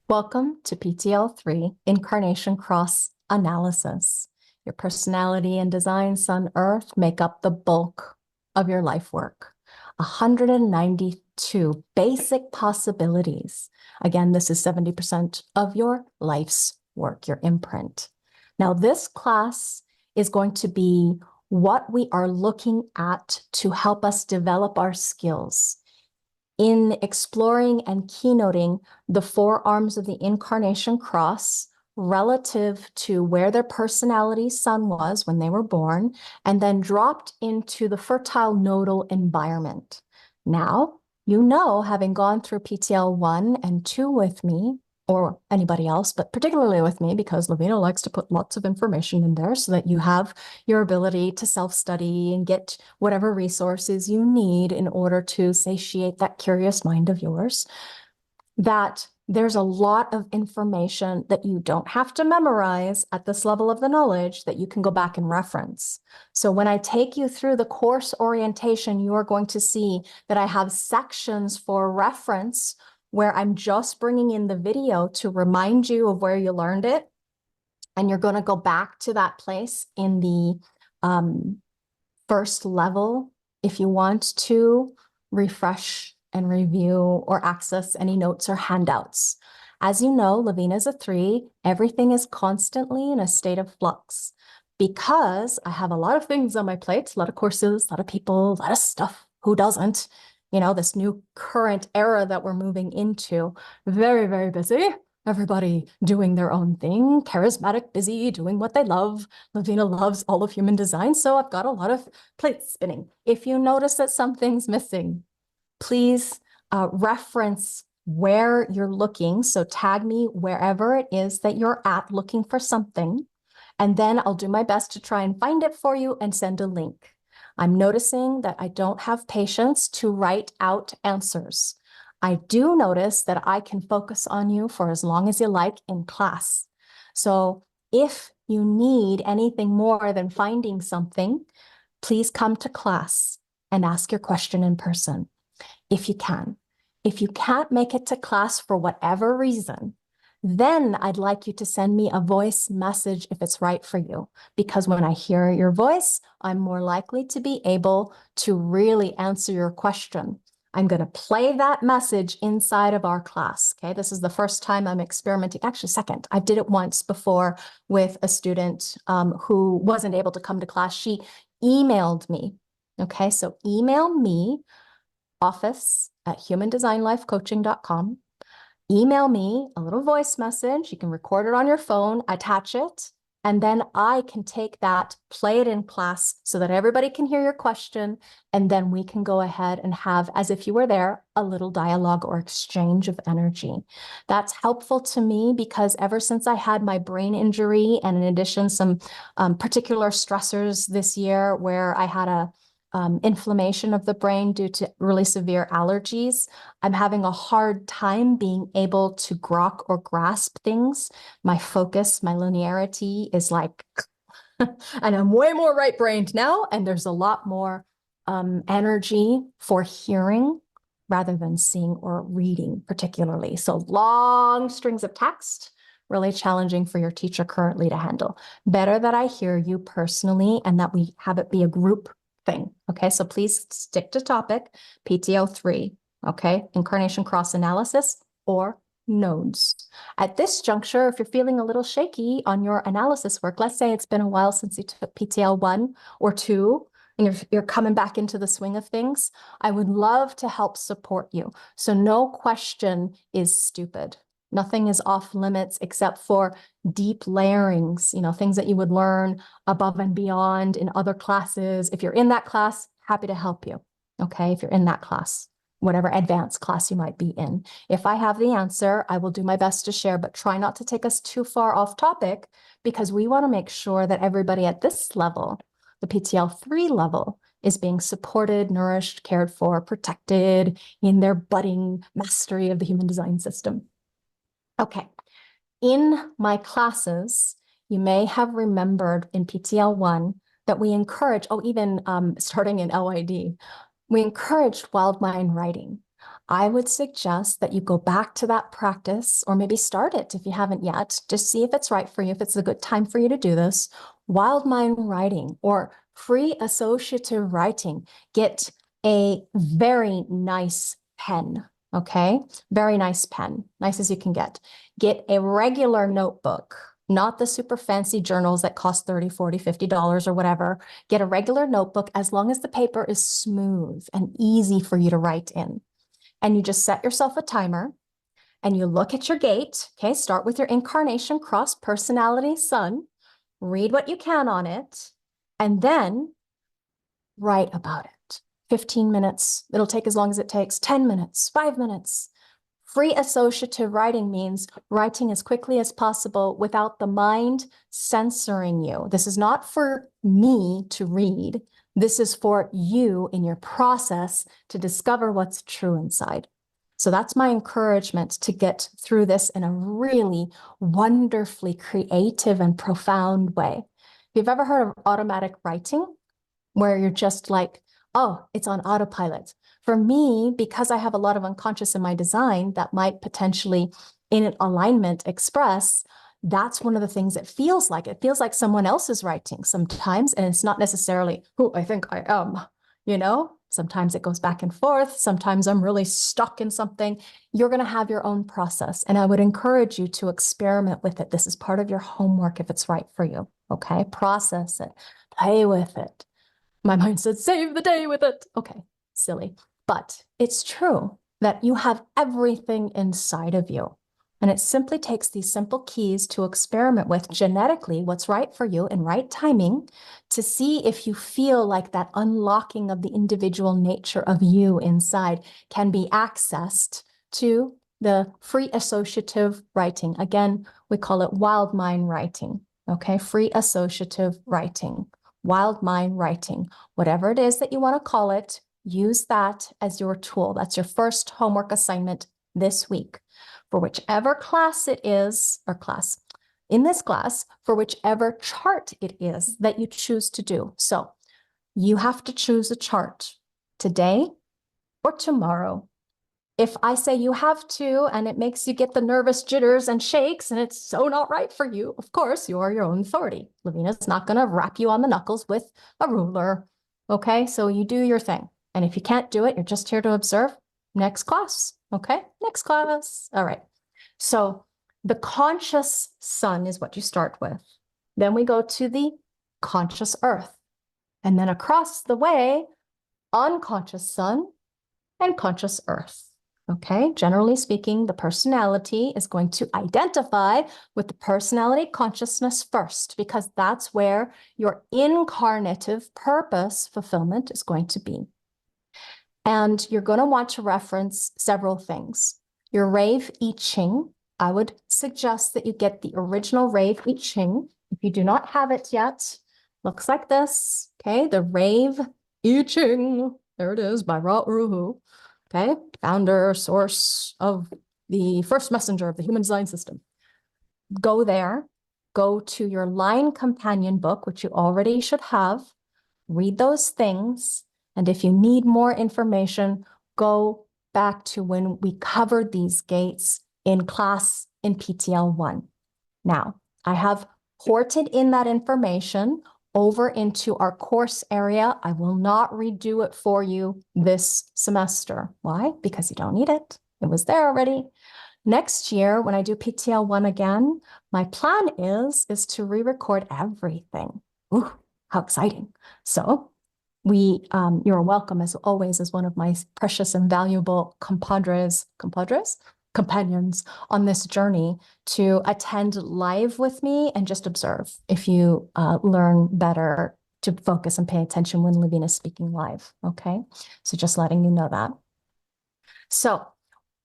Welcome to PTL3 Incarnation Cross Analysis. Your personality and design Sun Earth make up the bulk of your life work. 192 basic possibilities. Again, this is 70% of your life's work, your imprint. Now, this class is going to be what we are looking at to help us develop our skills in exploring and keynoting the four arms of the Incarnation Cross relative to where their personality sun was when they were born, and then dropped into the fertile nodal environment. Now, you know, having gone through PTL 1 and 2 with me, or anybody else, but particularly with me, because Laveena likes to put lots of information in there so that you have your ability to self-study and get whatever resources you need in order to satiate that curious mind of yours, that there's a lot of information that you don't have to memorize at this level of the knowledge that you can go back and reference. So when I take you through the course orientation, you are going to see that I have sections for reference where I'm just bringing in the video to remind you of where you learned it. And you're going to go back to that place in the first level if you want to refresh and review or access any notes or handouts. As you know, Laveena is a 3. Everything is constantly in a state of flux because I have a lot of things on my plate, a lot of courses, a lot of people, a lot of stuff. Who doesn't? You know, this new current era that we're moving into, very, very busy. Everybody doing their own thing, charismatic, busy, doing what they love. Laveena loves all of human design, so I've got a lot of plates spinning. If you notice that something's missing, please reference where you're looking. So tag me wherever it is that you're at looking for something, and then I'll do my best to try and find it for you and send a link. I'm noticing that I don't have patience to write out answers. I do notice that I can focus on you for as long as you like in class. So if you need anything more than finding something, please come to class and ask your question in person, if you can. If you can't make it to class for whatever reason, then I'd like you to send me a voice message if it's right for you, because when I hear your voice, I'm more likely to be able to really answer your question. I'm going to play that message inside of our class. Okay, this is the first time I'm experimenting. Actually, second. I did it once before with a student who wasn't able to come to class. She emailed me. Okay, so email me, office@humandesignlifecoaching.com. Email me a little voice message. You can record it on your phone, attach it, and then I can take that, play it in class so that everybody can hear your question, and then we can go ahead and have, as if you were there, a little dialogue or exchange of energy. That's helpful to me because ever since I had my brain injury, and in addition, some particular stressors this year where I had a inflammation of the brain due to really severe allergies, I'm having a hard time being able to grok or grasp things. My focus, my linearity is like, and I'm way more right-brained now, and there's a lot more energy for hearing rather than seeing or reading particularly. So long strings of text, really challenging for your teacher currently to handle. Better that I hear you personally and that we have it be a group thing. Okay, so please stick to topic, PTO 3, okay, Incarnation Cross Analysis or nodes. At this juncture, if you're feeling a little shaky on your analysis work, let's say it's been a while since you took PTL 1 or 2, and you're coming back into the swing of things, I would love to help support you. So no question is stupid. Nothing is off limits except for deep layerings, you know, things that you would learn above and beyond in other classes. If you're in that class, happy to help you. Okay, if you're in that class, whatever advanced class you might be in. If I have the answer, I will do my best to share, but try not to take us too far off topic because we want to make sure that everybody at this level, the PTL 3 level, is being supported, nourished, cared for, protected in their budding mastery of the human design system. Okay, in my classes, you may have remembered in PTL 1 that we encourage, even starting in LID, we encouraged wild mind writing. I would suggest that you go back to that practice, or maybe start it if you haven't yet. Just see if it's right for you, if it's a good time for you to do this. Wild mind writing or free associative writing. Get a very nice pen, okay? Very nice pen, nice as you can get. Get a regular notebook, not the super fancy journals that cost $30, $40, $50 or whatever. Get a regular notebook as long as the paper is smooth and easy for you to write in. And you just set yourself a timer and you look at your gate. Okay, start with your incarnation cross personality sun, read what you can on it, and then write about it. 15 minutes, it'll take as long as it takes, 10 minutes, 5 minutes. Free associative writing means writing as quickly as possible without the mind censoring you. This is not for me to read. This is for you in your process to discover what's true inside. So that's my encouragement to get through this in a really wonderfully creative and profound way. If you've ever heard of automatic writing, where you're just like, oh, it's on autopilot. For me, because I have a lot of unconscious in my design that might potentially, in alignment, express, that's one of the things it feels like. It feels like someone else is writing sometimes, and it's not necessarily who I think I am, you know? Sometimes it goes back and forth. Sometimes I'm really stuck in something. You're going to have your own process, and I would encourage you to experiment with it. This is part of your homework if it's right for you, okay? Process it, play with it. My mind said, save the day with it. Okay, silly. But it's true that you have everything inside of you. And it simply takes these simple keys to experiment with genetically what's right for you in right timing to see if you feel like that unlocking of the individual nature of you inside can be accessed to the free associative writing. Again, we call it wild mind writing, okay? Free associative writing, wild mind writing, whatever it is that you want to call it, use that as your tool. That's your first homework assignment this week. For whichever class it is, or class, in this class, for whichever chart it is that you choose to do. So you have to choose a chart today or tomorrow. If I say you have to, and it makes you get the nervous jitters and shakes, and it's so not right for you, of course, you are your own authority. Laveena's not going to rap you on the knuckles with a ruler. Okay, so you do your thing. And if you can't do it, you're just here to observe. Next class. Okay, next class. All right. So the conscious sun is what you start with. Then we go to the conscious earth. And then across the way, unconscious sun and conscious earth. Okay, generally speaking, the personality is going to identify with the personality consciousness first, because that's where your incarnative purpose fulfillment is going to be. And you're going to want to reference several things. Your Rave I Ching, I would suggest that you get the original Rave I Ching. If you do not have it yet, looks like this. Okay, the Rave I Ching. There it is, by Uru Hu. Okay, founder, source of the first messenger of the human design system. Go there, go to your line companion book, which you already should have, read those things, and if you need more information, go back to when we covered these gates in class in PTL 1. Now, I have ported in that information over into our course area. I will not redo it for you this semester. Why? Because you don't need it. It was there already. Next year, when I do PTL 1 again, my plan is to re-record everything. Ooh, how exciting. So you're welcome, as always, as one of my precious and valuable companions on this journey to attend live with me and just observe if you learn better to focus and pay attention when Laveena's speaking live, okay? So just letting you know that. So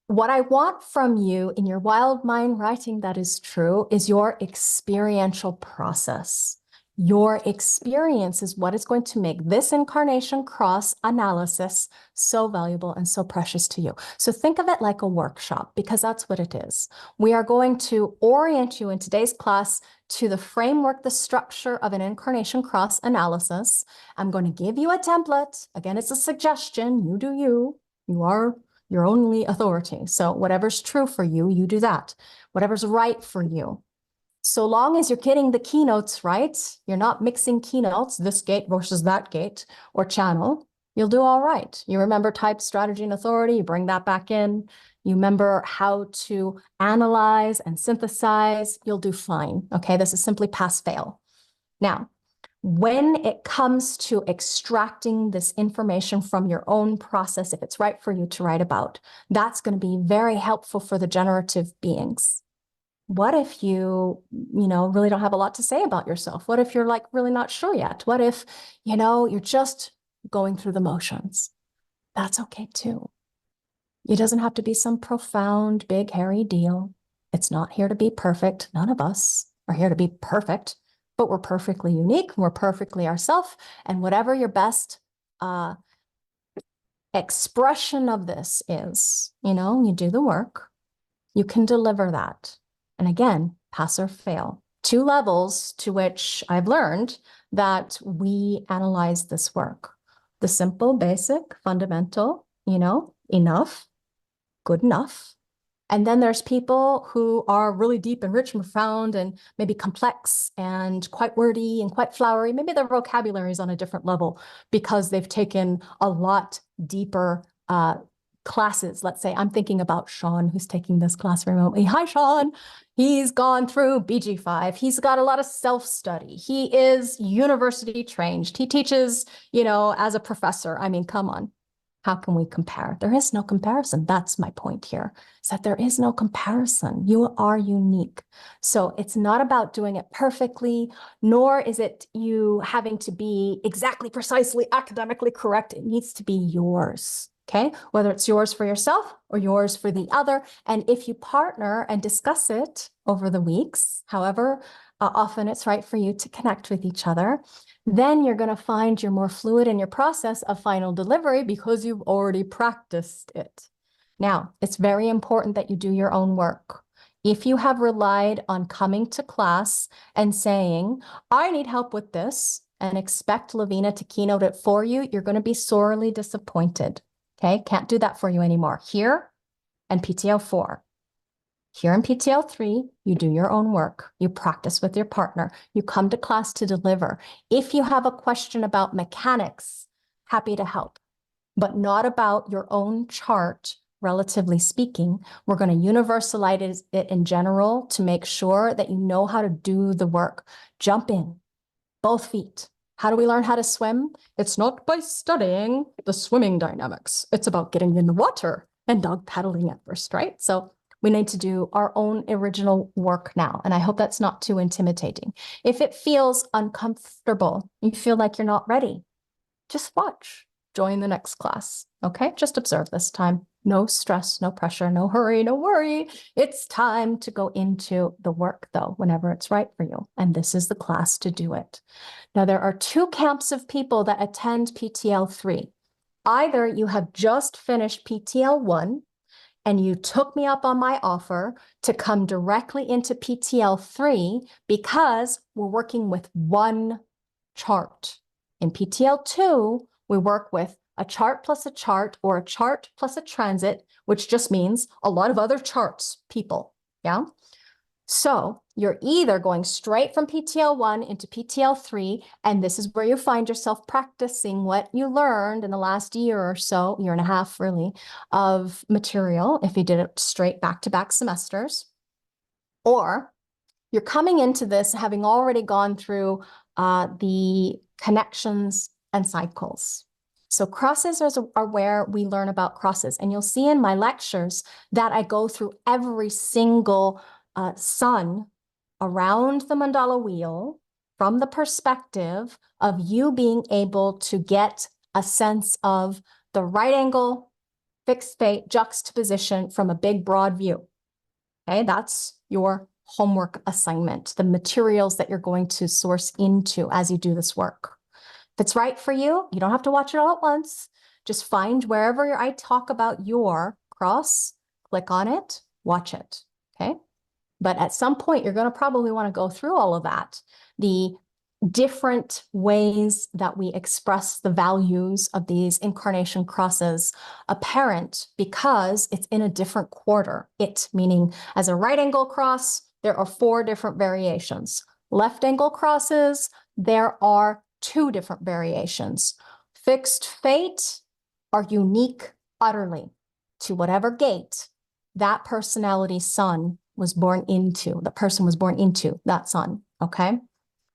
what I want from you in your wild mind writing that is true is your experiential process. Your experience is what is going to make this incarnation cross analysis so valuable and so precious to you. So think of it like a workshop, because that's what it is. We are going to orient you in today's class to the framework, the structure of an incarnation cross analysis. I'm going to give you a template. Again, it's a suggestion. You do you. your only authority. So whatever's true for you, you do that. Whatever's right for you. So long as you're getting the keynotes right, you're not mixing keynotes, this gate versus that gate or channel, you'll do all right. You remember type, strategy, and authority, you bring that back in. You remember how to analyze and synthesize, you'll do fine. Okay, this is simply pass-fail. Now, when it comes to extracting this information from your own process, if it's right for you to write about, that's going to be very helpful for the generative beings. What if you really don't have a lot to say about yourself? What if you're like really not sure yet? What if, you're just going through the motions? That's okay too. It doesn't have to be some profound, big, hairy deal. It's not here to be perfect. None of us are here to be perfect, but we're perfectly unique. We're perfectly ourselves. And whatever your best expression of this is, you do the work, you can deliver that. And again, pass or fail. 2 levels to which I've learned that we analyze this work. The simple, basic, fundamental, enough, good enough. And then there's people who are really deep and rich and profound and maybe complex and quite wordy and quite flowery. Maybe their vocabulary is on a different level because they've taken a lot deeper classes. Let's say I'm thinking about Sean, who's taking this class remotely. Hi, Sean. He's gone through BG5. He's got a lot of self-study. He is university trained. He teaches, as a professor. I mean, come on. How can we compare? There is no comparison. That's my point here, is that there is no comparison. You are unique. So it's not about doing it perfectly, nor is it you having to be exactly, precisely, academically correct. It needs to be yours. Okay, whether it's yours for yourself or yours for the other. And if you partner and discuss it over the weeks, however often it's right for you to connect with each other, then you're going to find you're more fluid in your process of final delivery because you've already practiced it. Now, it's very important that you do your own work. If you have relied on coming to class and saying, I need help with this, and expect Laveena to keynote it for you, you're going to be sorely disappointed. Okay, can't do that for you anymore. Here and PTL 4. Here in PTL 3, you do your own work. You practice with your partner. You come to class to deliver. If you have a question about mechanics, happy to help, but not about your own chart, relatively speaking. We're going to universalize it in general to make sure that you know how to do the work. Jump in, both feet. How do we learn how to swim? It's not by studying the swimming dynamics. It's about getting in the water and dog paddling at first, right? So we need to do our own original work now. And I hope that's not too intimidating. If it feels uncomfortable, you feel like you're not ready, just watch. Join the next class, okay? Just observe this time. No stress, no pressure, no hurry, no worry. It's time to go into the work, though, whenever it's right for you. And this is the class to do it. Now, there are 2 camps of people that attend PTL 3. Either you have just finished PTL 1 and you took me up on my offer to come directly into PTL 3 because we're working with one chart. In PTL 2, we work with a chart plus a chart or a chart plus a transit, which just means a lot of other charts, people, yeah? So you're either going straight from PTL 1 into PTL 3, and this is where you find yourself practicing what you learned in the last year or so, year and a half really, of material, if you did it straight back-to-back semesters, or you're coming into this having already gone through the connections and cycles. So crosses are where we learn about crosses. And you'll see in my lectures that I go through every single sun around the mandala wheel from the perspective of you being able to get a sense of the right angle, fixed fate, juxtaposition from a big, broad view. Okay, that's your homework assignment, the materials that you're going to source into as you do this work. If it's right for you, you don't have to watch it all at once. Just find wherever I talk about your cross, click on it, watch it, okay? But at some point, you're going to probably want to go through all of that. The different ways that we express the values of these incarnation crosses apparent because it's in a different quarter. It meaning as a right angle cross, there are 4 different variations. Left angle crosses, there are 2 different variations. Fixed fate are unique utterly to whatever gate that personality's sun was born into, the person was born into that sun, okay?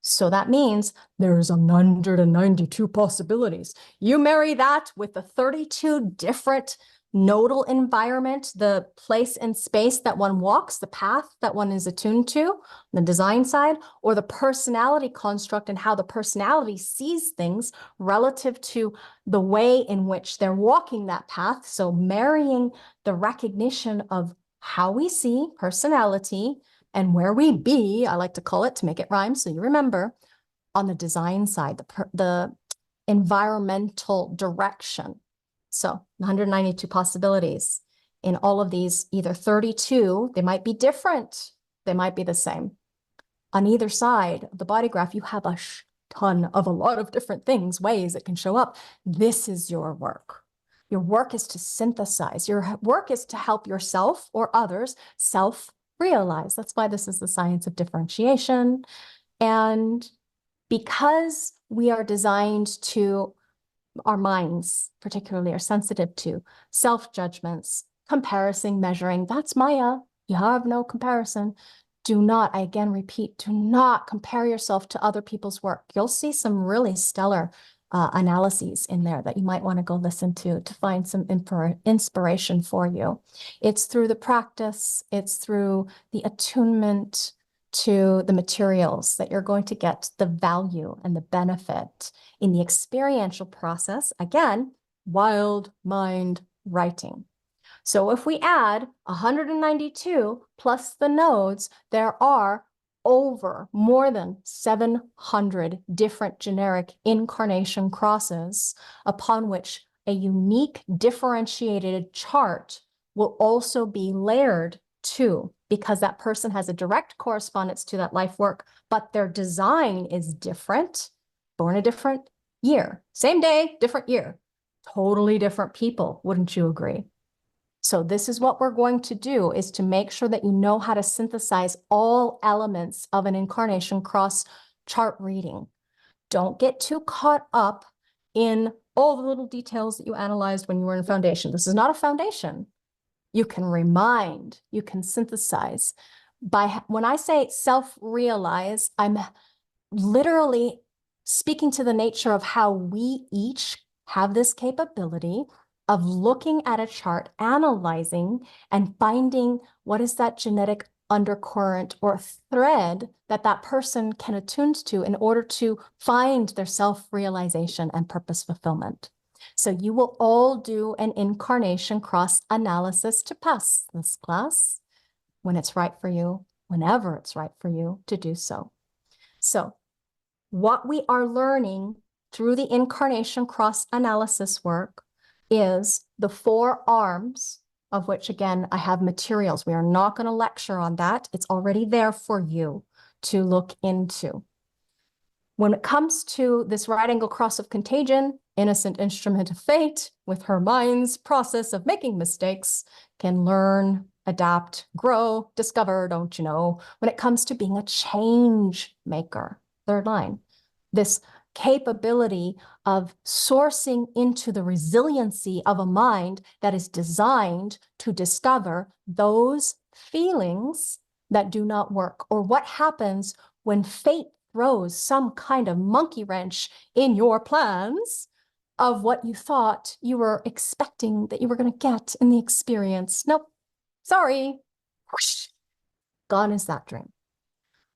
So that means there's 192 possibilities. You marry that with the 32 different nodal environment, the place and space that one walks, the path that one is attuned to, the design side, or the personality construct and how the personality sees things relative to the way in which they're walking that path. So marrying the recognition of how we see personality and where we be, I like to call it to make it rhyme so you remember, on the design side, the environmental direction. So 192 possibilities in all of these, either 32, they might be different, they might be the same. On either side of the body graph, you have a ton of a lot of different things, ways it can show up. This is your work. Your work is to synthesize. Your work is to help yourself or others self-realize. That's why this is the science of differentiation. And because we are designed to, our minds particularly are sensitive to self-judgments, comparison, measuring, that's Maia. You have no comparison. Do not, I again repeat, do not compare yourself to other people's work. You'll see some really stellar analyses in there that you might want to go listen to find some inspiration for you. It's through the practice, it's through the attunement to the materials that you're going to get the value and the benefit in the experiential process. Again, wild mind writing. So if we add 192 plus the nodes, there are over more than 700 different generic incarnation crosses upon which a unique differentiated chart will also be layered to, because that person has a direct correspondence to that life work, but their design is different, born a different year, same day, different year, totally different people. Wouldn't you agree? So this is what we're going to do, is to make sure that you know how to synthesize all elements of an incarnation cross chart reading. Don't get too caught up in all the little details that you analyzed when you were in foundation. This is not a foundation. You can remind, you can synthesize. When I say self-realize, I'm literally speaking to the nature of how we each have this capability of looking at a chart, analyzing, and finding what is that genetic undercurrent or thread that that person can attune to in order to find their self-realization and purpose fulfillment. So you will all do an incarnation cross analysis to pass this class when it's right for you, whenever it's right for you to do so. So what we are learning through the incarnation cross analysis work is the 4 arms, of which, again, I have materials. We are not going to lecture on that. It's already there for you to look into. When it comes to this right angle cross of contagion, innocent instrument of fate, with her mind's process of making mistakes, can learn, adapt, grow, discover, don't you know, when it comes to being a change maker. 3rd line. This capability of sourcing into the resiliency of a mind that is designed to discover those feelings that do not work, or what happens when fate throws some kind of monkey wrench in your plans of what you thought you were expecting that you were going to get in the experience. Nope, sorry. Whoosh. Gone is that dream.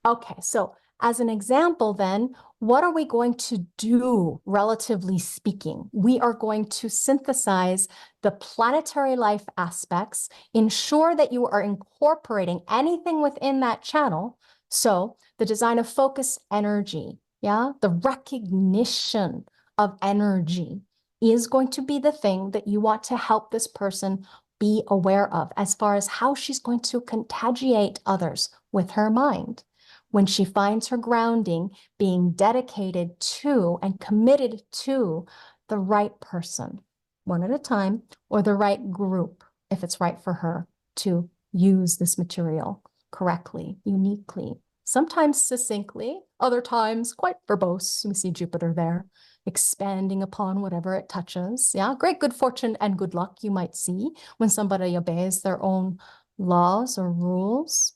Okay, so as an example then, what are we going to do, relatively speaking? We are going to synthesize the planetary life aspects, ensure that you are incorporating anything within that channel. So the design of focus energy, yeah, the recognition of energy is going to be the thing that you want to help this person be aware of as far as how she's going to contagiate others with her mind. when she finds her grounding being dedicated to and committed to the right person, one at a time, or the right group, if it's right for her to use this material correctly, uniquely, sometimes succinctly, other times quite verbose. We see Jupiter there, expanding upon whatever it touches. Yeah, great good fortune and good luck you might see when somebody obeys their own laws or rules.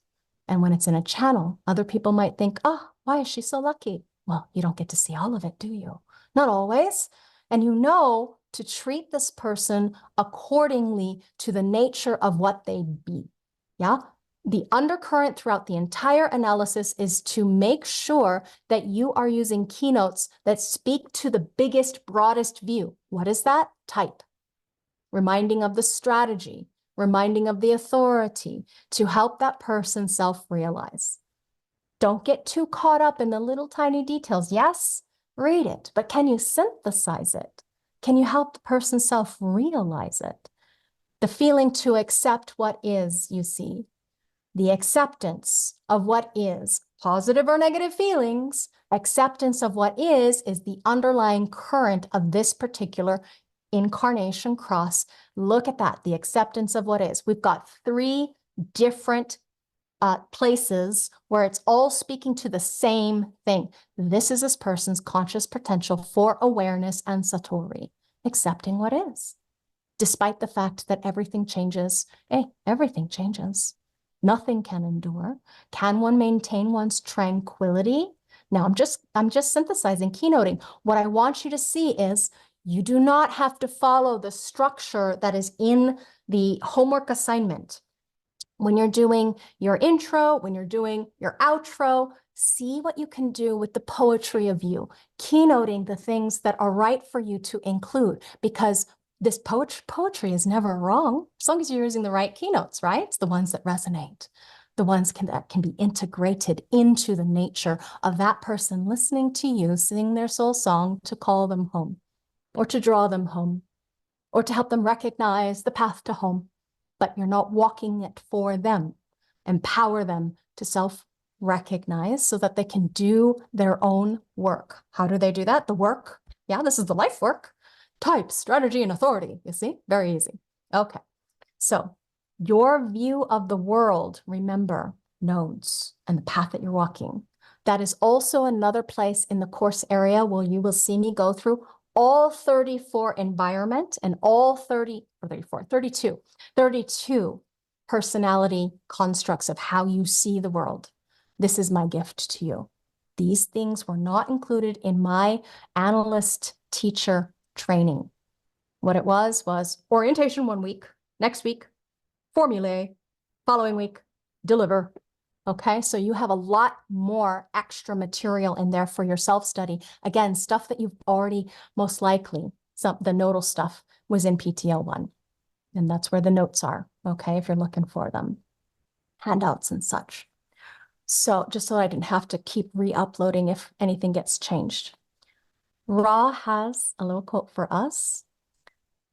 And when it's in a channel, other people might think, oh, why is she so lucky? Well, you don't get to see all of it, do you? Not always. And you know to treat this person accordingly to the nature of what they be. Yeah. The undercurrent throughout the entire analysis is to make sure that you are using keynotes that speak to the biggest, broadest view. What is that? Type. Reminding of the strategy, reminding of the authority to help that person self-realize. Don't get too caught up in the little tiny details. Yes, read it, but can you synthesize it? Can you help the person self-realize it? The feeling to accept what is, you see. The acceptance of what is, positive or negative feelings, acceptance of what is the underlying current of this particular incarnation cross. Look at that, the acceptance of what is. We've got 3 different places where it's all speaking to the same thing. This is this person's conscious potential for awareness and satori, accepting what is. Despite the fact that everything changes, everything changes. Nothing can endure. Can one maintain one's tranquility? Now, I'm just synthesizing, keynoting. What I want you to see is you do not have to follow the structure that is in the homework assignment. When you're doing your intro, when you're doing your outro, see what you can do with the poetry of you, keynoting the things that are right for you to include, because this poetry is never wrong, as long as you're using the right keynotes, right? It's the ones that resonate, the ones that can be integrated into the nature of that person listening to you sing their soul song to call them home, or to draw them home, or to help them recognize the path to home. But you're not walking it for them. Empower them to self-recognize so that they can do their own work. How do they do that? The work. Yeah, this is the life work. Type, strategy, and authority. You see? Very easy. Okay. So your view of the world, remember, nodes and the path that you're walking. That is also another place in the course area where you will see me go through all 34 environment and all 32 personality constructs of how you see the world. This is my gift to you. These things were not included in my analyst teacher training. What it was orientation 1 week, next week, formulae, following week, deliver. Okay, so you have a lot more extra material in there for your self-study. Again, stuff that you've already most likely, the nodal stuff was in PTL1. And that's where the notes are, okay, if you're looking for them. Handouts and such. So just so I didn't have to keep re-uploading if anything gets changed. Ra has a little quote for us.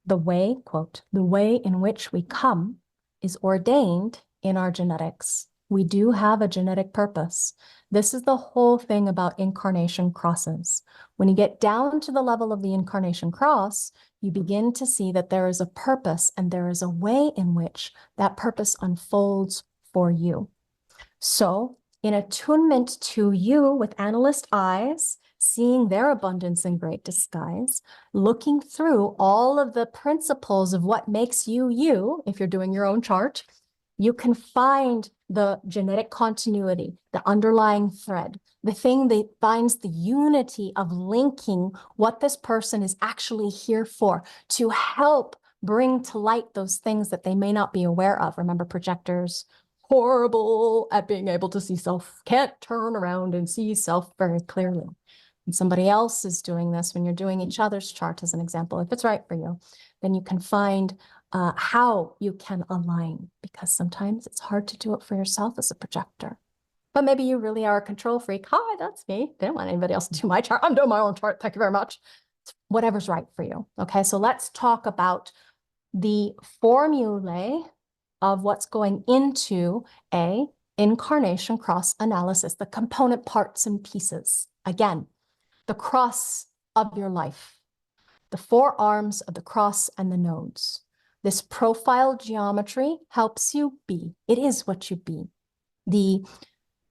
The way, quote, the way in which we come is ordained in our genetics. We do have a genetic purpose. This is the whole thing about incarnation crosses. When you get down to the level of the incarnation cross, you begin to see that there is a purpose and there is a way in which that purpose unfolds for you. So in attunement to you with analyst eyes, seeing their abundance in great disguise, looking through all of the principles of what makes you you, if you're doing your own chart, you can find the genetic continuity, the underlying thread, the thing that finds the unity of linking what this person is actually here for, to help bring to light those things that they may not be aware of. Remember, projectors, horrible at being able to see self, can't turn around and see self very clearly. And somebody else is doing this, when you're doing each other's chart as an example, if it's right for you, then you can find how you can align, because sometimes it's hard to do it for yourself as a projector. But maybe you really are a control freak. Hi, that's me. They don't want anybody else to do my chart. I'm doing my own chart. Thank you very much. Whatever's right for you. Okay, so let's talk about the formulae of what's going into incarnation cross analysis, the component parts and pieces. Again, the cross of your life, the four arms of the cross and the nodes. This profile geometry helps you be. It is what you be. The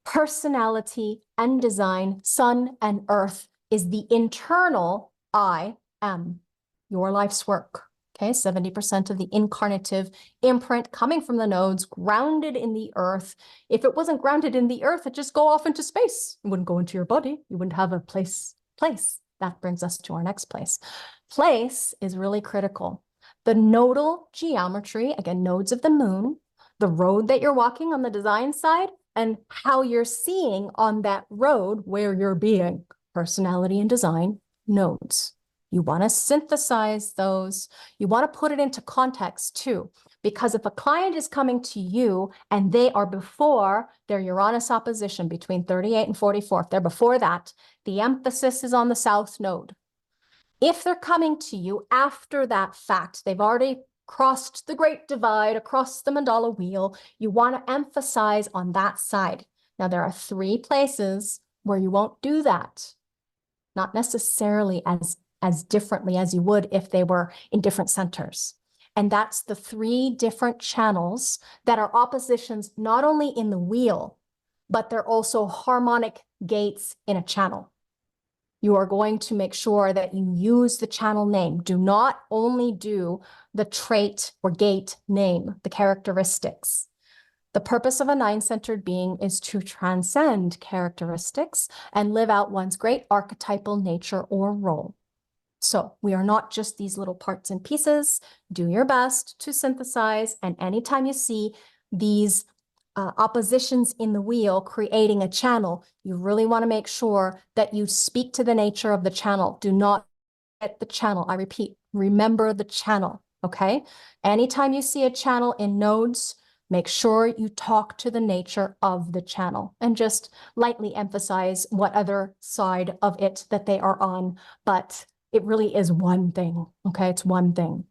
personality and design, sun and earth, is the internal I am, your life's work. Okay, 70% of the incarnative imprint coming from the nodes, grounded in the earth. If it wasn't grounded in the earth, it'd just go off into space. It wouldn't go into your body. You wouldn't have a place. That brings us to our next place. Place is really critical. The nodal geometry, again, nodes of the moon, the road that you're walking on the design side, and how you're seeing on that road where you're being, personality and design nodes. You want to synthesize those. You want to put it into context too, because if a client is coming to you and they are before their Uranus opposition between 38 and 44, if they're before that, the emphasis is on the south node. If they're coming to you after that fact, they've already crossed the great divide across the mandala wheel, you want to emphasize on that side. Now, there are 3 places where you won't do that, not necessarily as differently as you would if they were in different centers. And that's the 3 different channels that are oppositions, not only in the wheel, but they're also harmonic gates in a channel. You are going to make sure that you use the channel name. Do not only do the trait or gate name, the characteristics. The purpose of a 9-centered being is to transcend characteristics and live out one's great archetypal nature or role. So we are not just these little parts and pieces. Do your best to synthesize, and anytime you see these oppositions in the wheel creating a channel, you really want to make sure that you speak to the nature of the channel. Do not get the channel. I repeat, remember the channel, okay? Anytime you see a channel in nodes, make sure you talk to the nature of the channel and just lightly emphasize what other side of it that they are on. But it really is one thing, okay? It's one thing.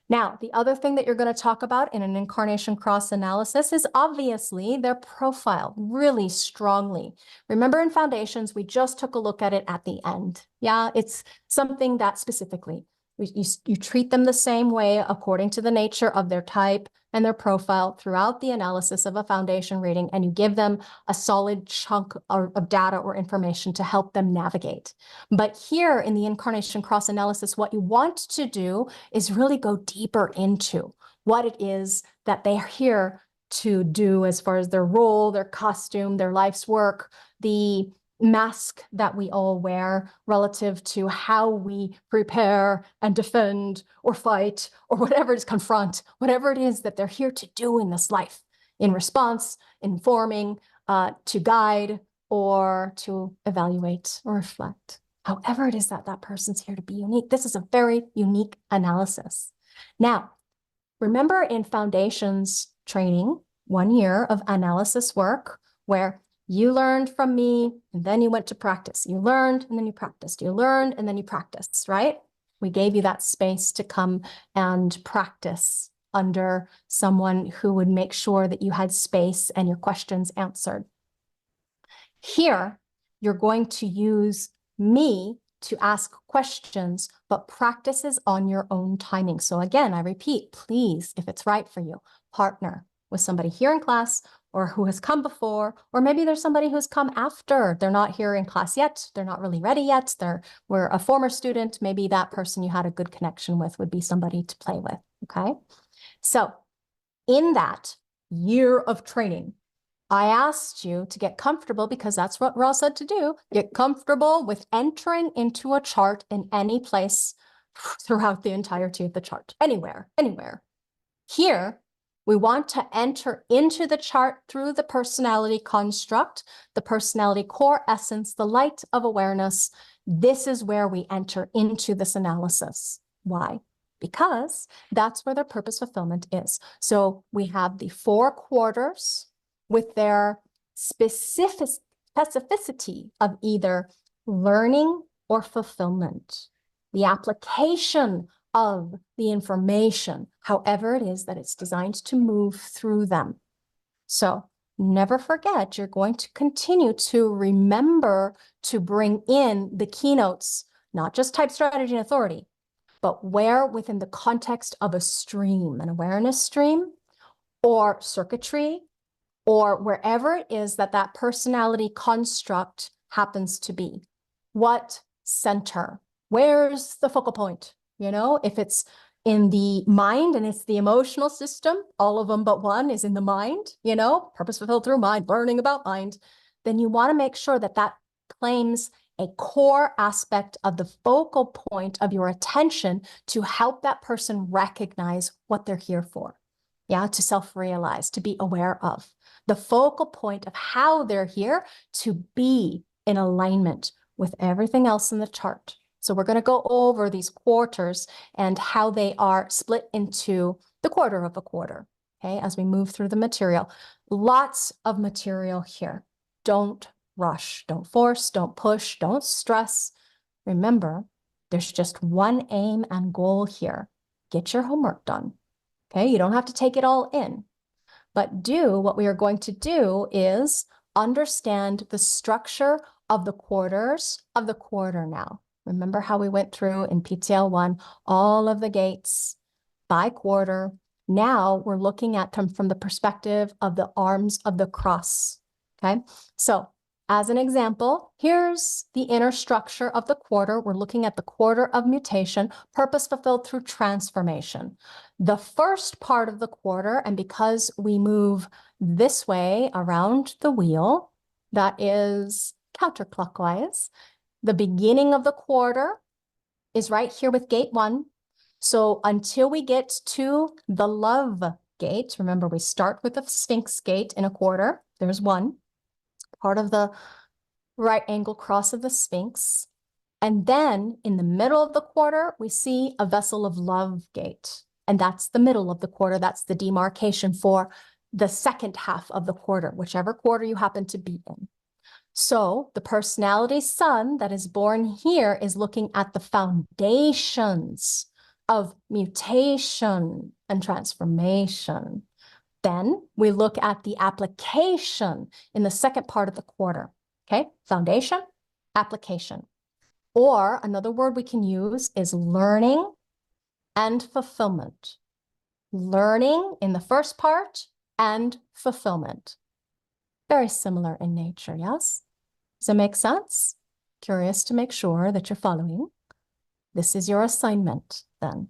Now, the other thing that you're going to talk about in an incarnation cross analysis is obviously their profile, really strongly. Remember, in foundations, we just took a look at it at the end. Yeah, it's something that specifically, you treat them the same way according to the nature of their type and their profile throughout the analysis of a foundation reading, and you give them a solid chunk of data or information to help them navigate. But here in the incarnation cross analysis, what you want to do is really go deeper into what it is that they are here to do as far as their role, their costume, their life's work, the mask that we all wear relative to how we prepare and defend or fight or whatever it is, confront, whatever it is that they're here to do in this life, in response, informing, to guide, or to evaluate or reflect. However it is that that person's here to be unique. This is a very unique analysis. Now, remember in foundations training, 1 year of analysis work where you learned from me, and then you went to practice. You learned, and then you practiced. You learned, and then you practiced, right? We gave you that space to come and practice under someone who would make sure that you had space and your questions answered. Here, you're going to use me to ask questions, but practice is on your own timing. So again, I repeat, please, if it's right for you, partner with somebody here in class or who has come before, or maybe there's somebody who's come after. They're not here in class yet. They're not really ready yet. We're a former student. Maybe that person you had a good connection with would be somebody to play with, okay? So in that year of training, I asked you to get comfortable, because that's what we're all said to do, get comfortable with entering into a chart in any place throughout the entirety of the chart, anywhere. Here, we want to enter into the chart through the personality construct, the personality core essence, the light of awareness. This is where we enter into this analysis. Why? Because that's where their purpose fulfillment is. So we have the 4 quarters with their specificity of either learning or fulfillment, the application of the information, however it is that it's designed to move through them. So never forget, you're going to continue to remember to bring in the keynotes, not just type, strategy, and authority, but where within the context of a stream, an awareness stream, or circuitry, or wherever it is that that personality construct happens to be. What center? Where's the focal point? You know, if it's in the mind and it's the emotional system, all of them but one is in the mind, you know, purpose fulfilled through mind, learning about mind, then you want to make sure that that claims a core aspect of the focal point of your attention to help that person recognize what they're here for. Yeah, to self-realize, to be aware of the focal point of how they're here to be in alignment with everything else in the chart. So we're going to go over these quarters and how they are split into the quarter of a quarter, okay, as we move through the material. Lots of material here. Don't rush, don't force, don't push, don't stress. Remember, there's just one aim and goal here. Get your homework done, okay? You don't have to take it all in, but what we are going to do is understand the structure of the quarters of the quarter now. Remember how we went through in PTL1, all of the gates by quarter. Now we're looking at them from the perspective of the arms of the cross, okay? So as an example, here's the inner structure of the quarter. We're looking at the quarter of mutation, purpose fulfilled through transformation. The first part of the quarter, and because we move this way around the wheel, that is counterclockwise, the beginning of the quarter is right here with gate 1. So until we get to the love gate, remember we start with the Sphinx gate in a quarter. There's 1, part of the right angle cross of the Sphinx. And then in the middle of the quarter, we see a vessel of love gate. And that's the middle of the quarter. That's the demarcation for the second half of the quarter, whichever quarter you happen to be in. So the personality sun that is born here is looking at the foundations of mutation and transformation. Then we look at the application in the second part of the quarter, okay? Foundation, application. Or another word we can use is learning and fulfillment. Learning in the first part and fulfillment. Very similar in nature, yes? Does it make sense? Curious to make sure that you're following. This is your assignment then.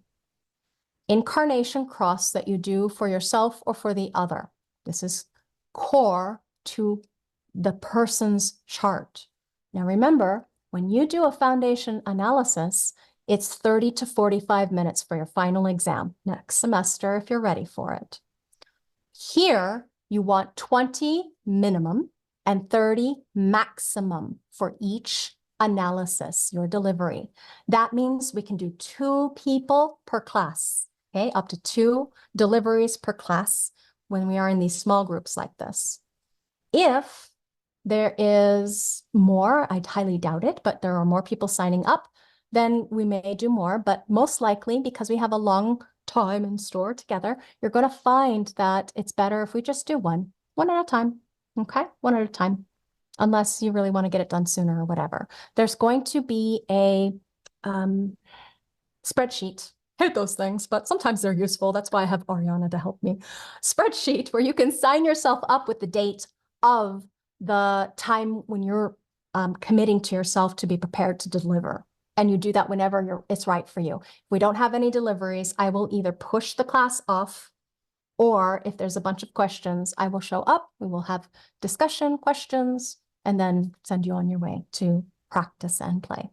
Incarnation cross that you do for yourself or for the other. This is core to the person's chart. Now remember, when you do a foundation analysis, it's 30 to 45 minutes for your final exam next semester if you're ready for it. Here, you want 20 minimum and 30 maximum for each analysis, your delivery. That means we can do 2 people per class, okay? Up to 2 deliveries per class when we are in these small groups like this. If there is more, I highly doubt it, but there are more people signing up, then we may do more. But most likely, because we have a long time in store together, you're going to find that it's better if we just do one at a time, okay? One at a time, unless you really want to get it done sooner or whatever. There's going to be a spreadsheet. I hate those things, but sometimes they're useful. That's why I have Ariana to help me. Spreadsheet where you can sign yourself up with the date of the time when you're committing to yourself to be prepared to deliver. And you do that whenever it's right for you. If we don't have any deliveries, I will either push the class off, or if there's a bunch of questions, I will show up. We will have discussion, questions, and then send you on your way to practice and play.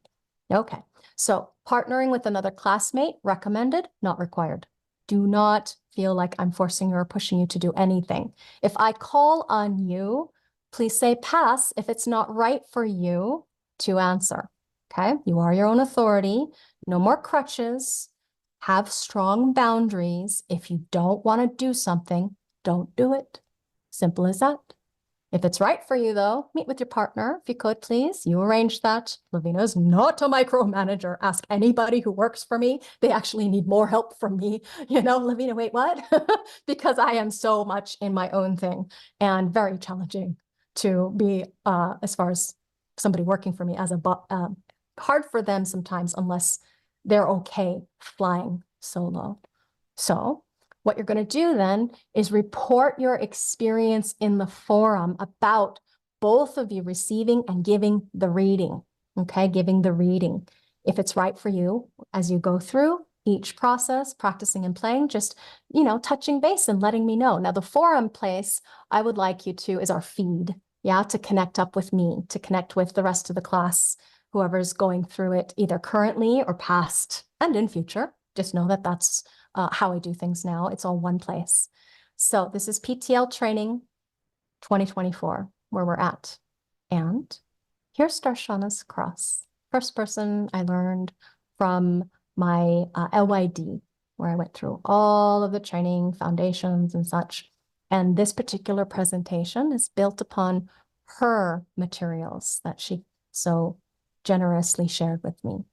Okay, so partnering with another classmate, recommended, not required. Do not feel like I'm forcing you or pushing you to do anything. If I call on you, please say pass if it's not right for you to answer. Okay, you are your own authority. No more crutches. Have strong boundaries. If you don't want to do something, don't do it. Simple as that. If it's right for you, though, meet with your partner, if you could, please. You arrange that. Laveena is not a micromanager. Ask anybody who works for me. They actually need more help from me. You know, Laveena, wait, what? Because I am so much in my own thing and very challenging to be, as far as somebody working for me, as a hard for them sometimes unless they're okay flying solo. So what you're going to do then is report your experience in the forum about both of you receiving and giving the reading, okay? Giving the reading. If it's right for you as you go through each process, practicing and playing, just, you know, touching base and letting me know. Now, the forum place I would like you to is our feed, yeah, to connect up with me, to connect with the rest of the class, whoever's going through it, either currently or past and in future. Just know that that's how I do things now. It's all one place. So this is PTL training 2024, where we're at. And here's Darshana's cross. First person I learned from my LYD, where I went through all of the training foundations and such. And this particular presentation is built upon her materials that she so generously shared with me.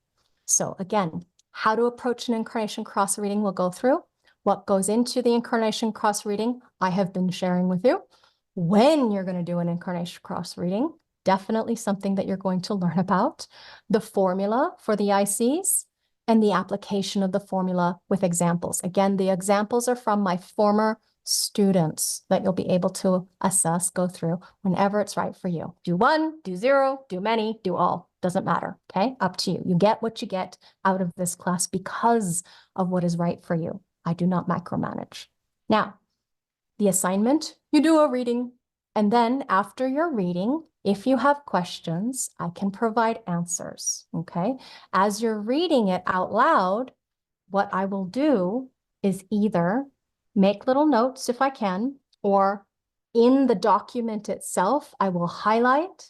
So again, how to approach an incarnation cross reading we'll go through. What goes into the incarnation cross reading, I have been sharing with you. When you're going to do an incarnation cross reading, definitely something that you're going to learn about. The formula for the ICs and the application of the formula with examples. Again, the examples are from my former students that you'll be able to assess, go through whenever it's right for you. Do one, do zero, do many, do all. Doesn't matter, okay? Up to you. You get what you get out of this class because of what is right for you. I do not micromanage. Now, the assignment, you do a reading, and then after your reading, if you have questions, I can provide answers, okay? As you're reading it out loud, what I will do is either make little notes if I can, or in the document itself, I will highlight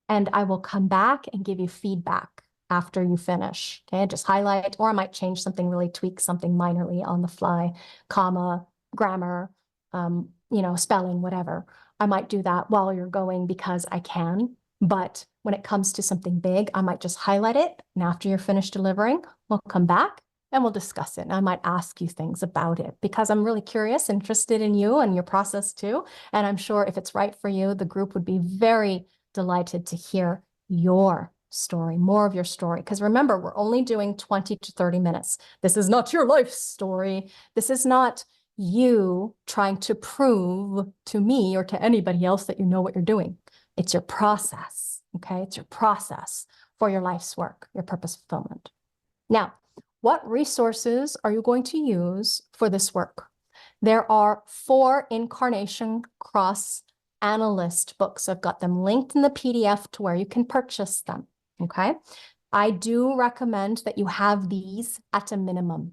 and I will come back and give you feedback after you finish, okay? Just highlight, or I might change something, really tweak something minorly on the fly, comma, grammar, you know, spelling, whatever. I might do that while you're going because I can, but when it comes to something big, I might just highlight it, and after you're finished delivering, we'll come back and we'll discuss it. And I might ask you things about it because I'm really curious, interested in you and your process too. And I'm sure if it's right for you, the group would be very delighted to hear your story, more of your story. Because remember, we're only doing 20 to 30 minutes. This is not your life story. This is not you trying to prove to me or to anybody else that you know what you're doing. It's your process, okay? It's your process for your life's work, your purpose fulfillment. Now, what resources are you going to use for this work? There are 4 incarnation cross analyst books. I've got them linked in the PDF to where you can purchase them, okay? I do recommend that you have these at a minimum.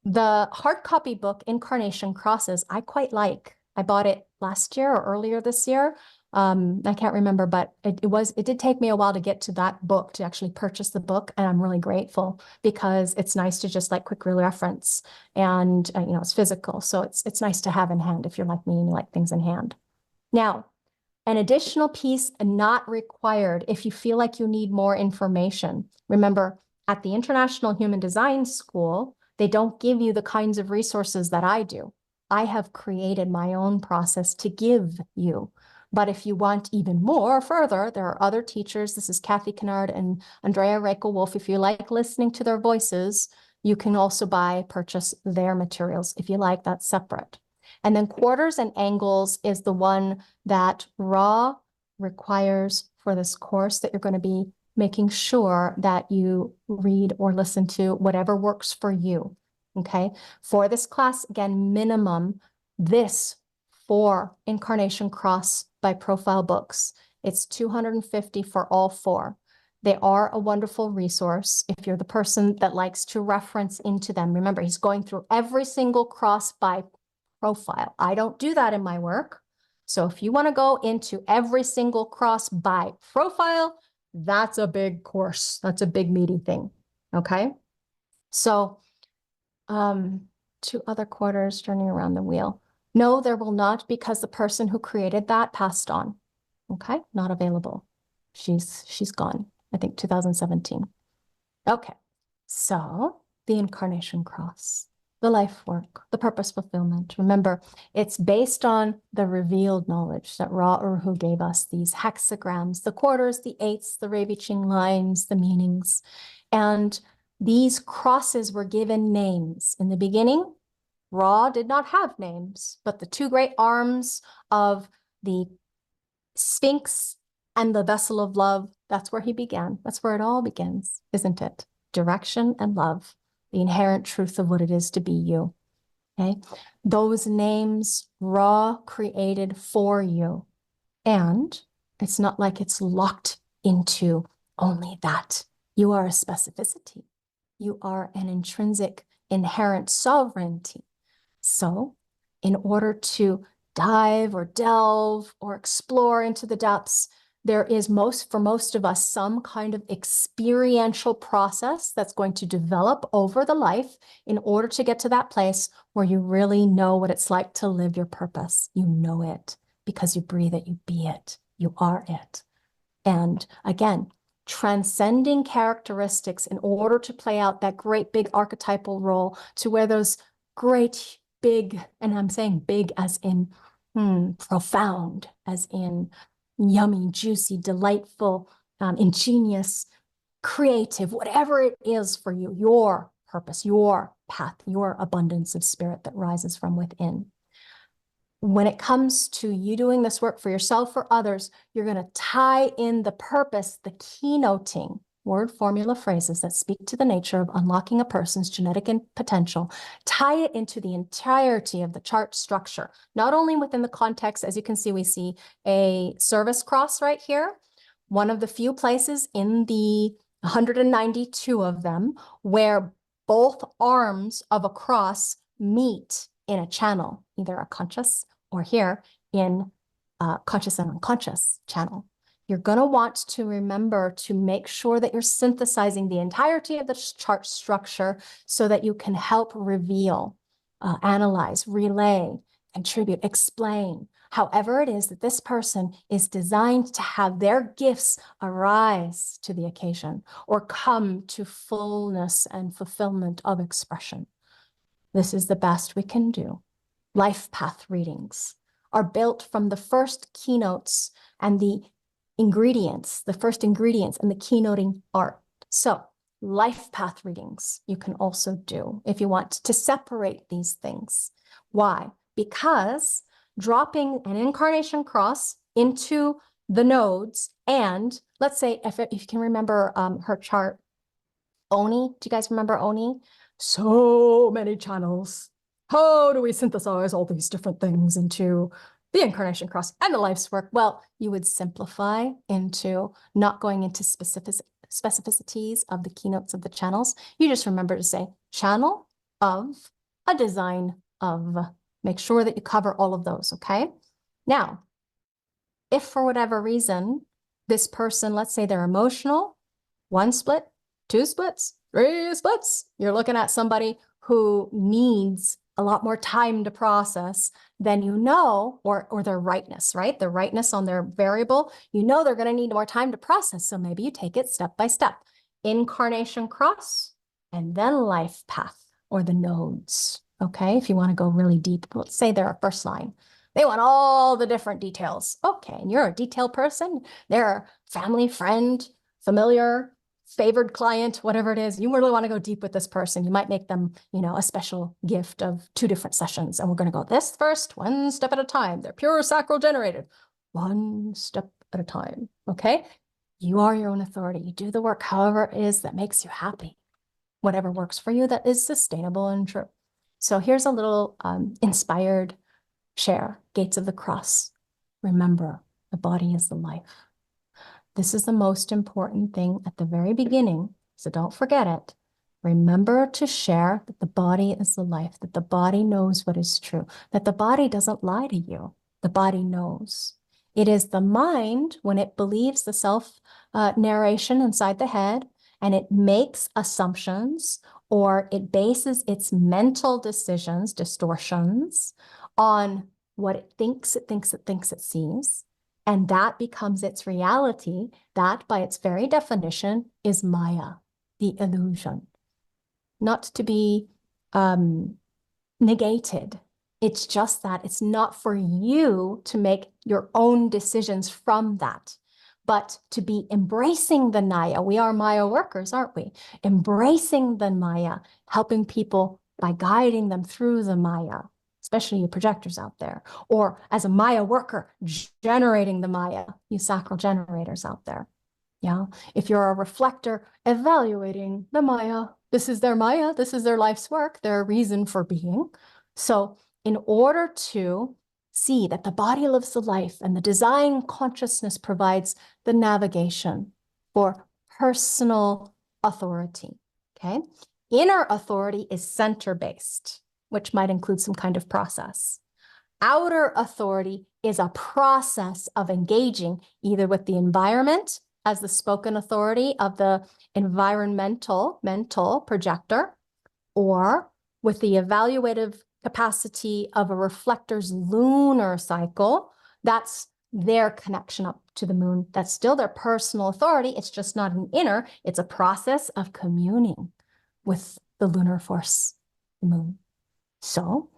The hard copy book, Incarnation Crosses, I quite like. I bought it last year or earlier this year. I can't remember, but it did take me a while to get to that book, to actually purchase the book. And I'm really grateful because it's nice to just like quickly reference, and you know, it's physical. So it's nice to have in hand if you're like me and you like things in hand. Now, an additional piece not required if you feel like you need more information. Remember, at the International Human Design School, they don't give you the kinds of resources that I do. I have created my own process to give you. But if you want even more further, there are other teachers. This is Kathy Kennard and Andrea Reiko-Wolf. If you like listening to their voices, you can also purchase their materials. If you like, that's separate. And then quarters and angles is the one that Ra requires for this course that you're going to be making sure that you read or listen to, whatever works for you, okay? For this class, again, minimum, this 4 Incarnation Cross by Profile books. It's $250 for all 4. They are a wonderful resource if you're the person that likes to reference into them. Remember, he's going through every single cross by profile. I don't do that in my work. So if you want to go into every single cross by profile, that's a big course. That's a big meaty thing. Okay. So 2 other quarters, turning around the wheel. No, there will not, because the person who created that passed on. Okay, not available. She's gone. I think 2017. Okay, so the Incarnation Cross, the life work, the purpose fulfillment. Remember, it's based on the revealed knowledge that Uru Hu gave us, these hexagrams, the quarters, the eighths, the Raving lines, the meanings. And these crosses were given names. In the beginning, Ra did not have names, but the two great arms of the Sphinx and the vessel of love, that's where he began. That's where it all begins, isn't it? Direction and love, the inherent truth of what it is to be you. Okay? Those names Ra created for you. And it's not like it's locked into only that. You are a specificity. You are an intrinsic, inherent sovereignty. So, in order to dive or delve or explore into the depths, there is for most of us some kind of experiential process that's going to develop over the life in order to get to that place where you really know what it's like to live your purpose. You know it because you breathe it, you be it, you are it. And again, transcending characteristics in order to play out that great big archetypal role to where those great big, and I'm saying big as in profound, as in yummy, juicy, delightful, ingenious, creative, whatever it is for you, your purpose, your path, your abundance of spirit that rises from within. When it comes to you doing this work for yourself or others, you're going to tie in the purpose, the keynoting, word, formula, phrases that speak to the nature of unlocking a person's genetic potential, tie it into the entirety of the chart structure, not only within the context. As you can see, we see a service cross right here, one of the few places in the 192 of them where both arms of a cross meet in a channel, either a conscious or here in conscious and unconscious channel. You're going to want to remember to make sure that you're synthesizing the entirety of the chart structure so that you can help reveal, analyze, relay, contribute, explain, however it is that this person is designed to have their gifts arise to the occasion or come to fullness and fulfillment of expression. This is the best we can do. Life path readings are built from the first keynotes and the ingredients, the first ingredients and the keynoting art. So life path readings you can also do if you want to separate these things. Why? Because dropping an incarnation cross into the nodes, and let's say if you can remember her chart, Oni, do you guys remember Oni? So many channels. How do we synthesize all these different things into the incarnation cross and the life's work? Well, you would simplify into not going into specificities of the keynotes of the channels. You just remember to say channel of a design of. Make sure that you cover all of those, okay? Now, if for whatever reason, this person, let's say they're emotional, 1 split, 2 splits, 3 splits, you're looking at somebody who needs a lot more time to process than you know, or their rightness, right? The rightness on their variable, you know they're going to need more time to process. So maybe you take it step by step. Incarnation cross, and then life path or the nodes, okay? If you want to go really deep, let's say they're a first line. They want all the different details. Okay, and you're a detailed person. They're a family, friend, familiar, favored client, whatever it is. You really want to go deep with this person. You might make them, a special gift of 2 different sessions. And we're going to go this first, 1 step at a time. They're pure sacral generated, 1 step at a time. Okay? You are your own authority. You do the work however it is that makes you happy. Whatever works for you that is sustainable and true. So here's a little inspired share. Gates of the Cross. Remember, the body is the life. This is the most important thing at the very beginning, so don't forget it. Remember to share that the body is the life, that the body knows what is true, that the body doesn't lie to you. The body knows. It is the mind, when it believes the self-narration inside the head, and it makes assumptions, or it bases its mental decisions, distortions, on what it thinks, it sees, and that becomes its reality. That, by its very definition, is Maya, the illusion. Not to be negated. It's just that it's not for you to make your own decisions from that, but to be embracing the Maya. We are Maya workers, aren't we? Embracing the Maya, helping people by guiding them through the Maya, especially you projectors out there, or as a Maya worker, generating the Maya, you sacral generators out there. Yeah, if you're a reflector, evaluating the Maya, this is their Maya, this is their life's work, their reason for being. So in order to see that the body lives the life and the design consciousness provides the navigation for personal authority, okay? Inner authority is center-based, which might include some kind of process. Outer authority is a process of engaging either with the environment as the spoken authority of the environmental mental projector, or with the evaluative capacity of a reflector's lunar cycle. That's their connection up to the moon. That's still their personal authority. It's just not an inner. It's a process of communing with the lunar force, the moon. So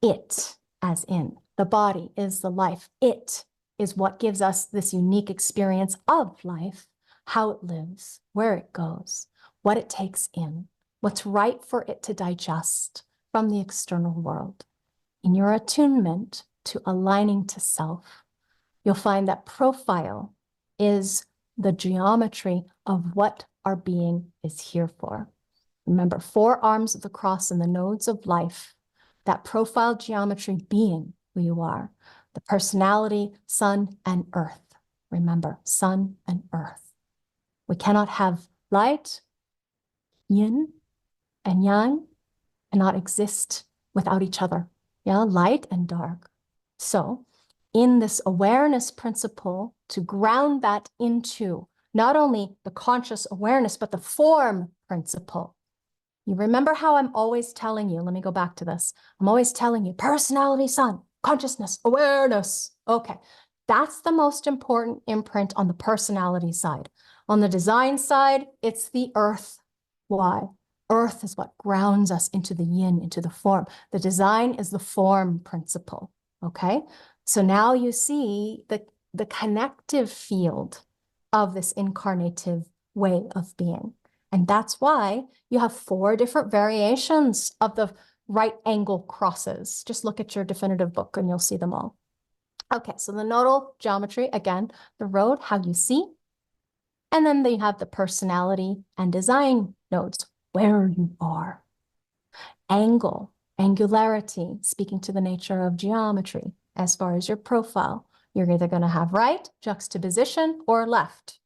it, as in the body, is the life. It is what gives us this unique experience of life, how it lives, where it goes, what it takes in, what's right for it to digest from the external world. In your attunement to aligning to self, you'll find that profile is the geometry of what our being is here for. Remember, 4 arms of the cross and the nodes of life, that profile geometry being who you are, the personality, sun and earth. Remember, sun and earth. We cannot have light, yin and yang, and not exist without each other. Yeah, light and dark. So in this awareness principle, to ground that into not only the conscious awareness, but the form principle. You remember how I'm always telling you, let me go back to this. I'm always telling you, personality, sun, consciousness, awareness. Okay, that's the most important imprint on the personality side. On the design side, it's the earth. Why? Earth is what grounds us into the yin, into the form. The design is the form principle, okay? So now you see the connective field of this incarnative way of being. And that's why you have 4 different variations of the right angle crosses. Just look at your definitive book and you'll see them all. Okay, so the nodal geometry, again, the road, how you see. And then they have the personality and design nodes, where you are. Angle, angularity, speaking to the nature of geometry. As far as your profile, you're either going to have right, juxtaposition, or left.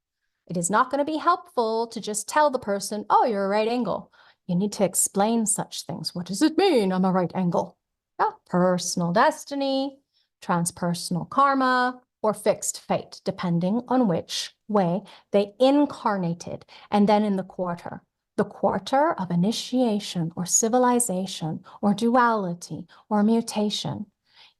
It is not going to be helpful to just tell the person, oh, you're a right angle. You need to explain such things. What does it mean I'm a right angle? Yeah, personal destiny, transpersonal karma, or fixed fate, depending on which way they incarnated. And then in the quarter of initiation or civilization or duality or mutation.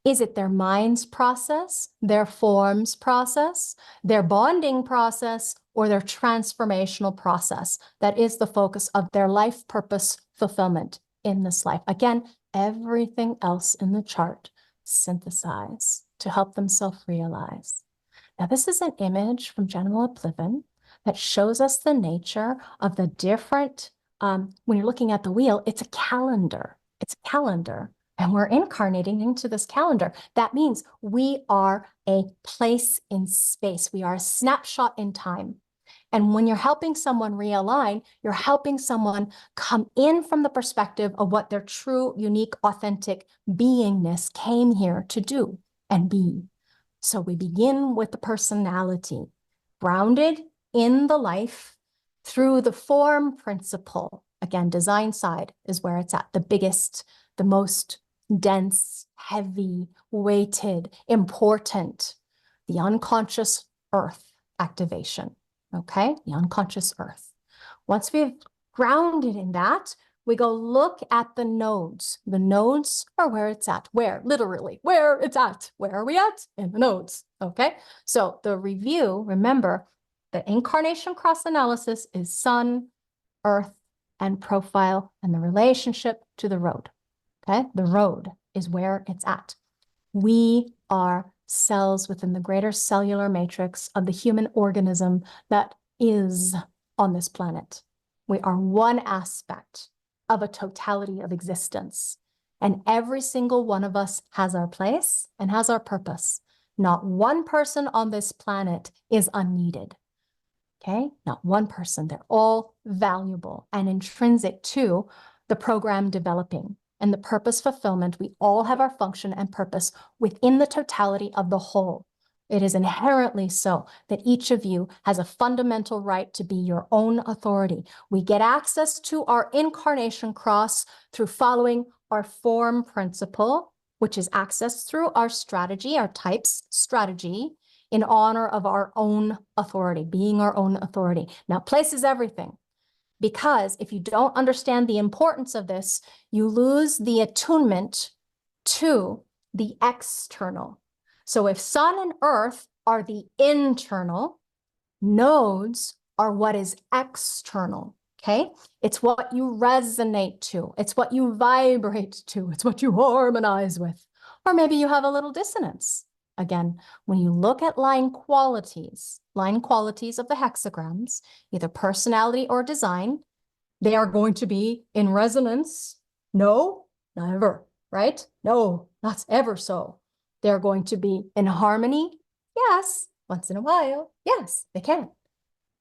Is it their mind's process, their form's process, their bonding process, or their transformational process that is the focus of their life purpose fulfillment in this life? Again, everything else in the chart synthesize to help them self-realize. Now, this is an image from General Oblivion that shows us the nature of the different, when you're looking at the wheel, it's a calendar. It's a calendar. And we're incarnating into this calendar. That means we are a place in space. We are a snapshot in time. And when you're helping someone realign, you're helping someone come in from the perspective of what their true, unique, authentic beingness came here to do and be. So we begin with the personality, grounded in the life through the form principle. Again, design side is where it's at, the biggest, the most dense, heavy, weighted, important, the unconscious earth activation, okay? The unconscious earth. Once we've grounded in that, we go look at the nodes. The nodes are where it's at. Where? Literally, where it's at. Where are we at? In the nodes, okay? So the review, remember, the incarnation cross analysis is sun, earth, and profile, and the relationship to the road, okay? The road is where it's at. We are cells within the greater cellular matrix of the human organism that is on this planet. We are one aspect of a totality of existence. And every single one of us has our place and has our purpose. Not one person on this planet is unneeded. Okay? Not one person. They're all valuable and intrinsic to the program developing and the purpose fulfillment. We all have our function and purpose within the totality of the whole. It is inherently so that each of you has a fundamental right to be your own authority. We get access to our incarnation cross through following our form principle, which is accessed through our strategy, our types strategy, in honor of our own authority, being our own authority. Now, place is everything, because if you don't understand the importance of this, you lose the attunement to the external. So if sun and earth are the internal, nodes are what is external, okay? It's what you resonate to. It's what you vibrate to. It's what you harmonize with. Or maybe you have a little dissonance. Again, when you look at line qualities of the hexagrams, either personality or design, they are going to be in resonance. No, never, right? No, not ever so. They're going to be in harmony. Yes, once in a while. Yes, they can.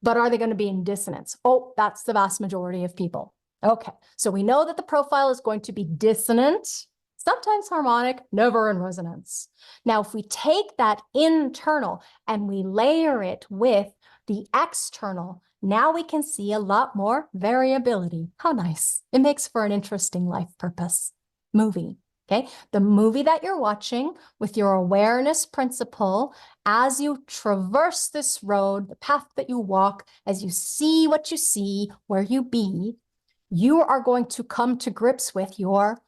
But are they going to be in dissonance? Oh, that's the vast majority of people. Okay, so we know that the profile is going to be dissonant, sometimes harmonic, never in resonance. Now, if we take that internal and we layer it with the external, now we can see a lot more variability. How nice. It makes for an interesting life purpose movie. Okay, the movie that you're watching with your awareness principle, as you traverse this road, the path that you walk, as you see what you see, where you be, you are going to come to grips with your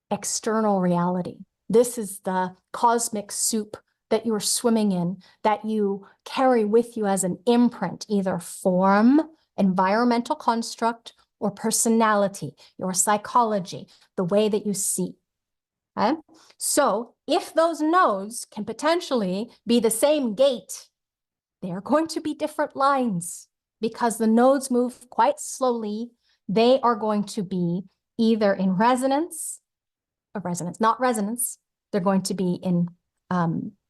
external reality. This is the cosmic soup that you're swimming in, that you carry with you as an imprint, either form, environmental construct, or personality, your psychology, the way that you see. Okay? So if those nodes can potentially be the same gate, they are going to be different lines because the nodes move quite slowly. They are going to be either in resonance, not resonance. They're going to be in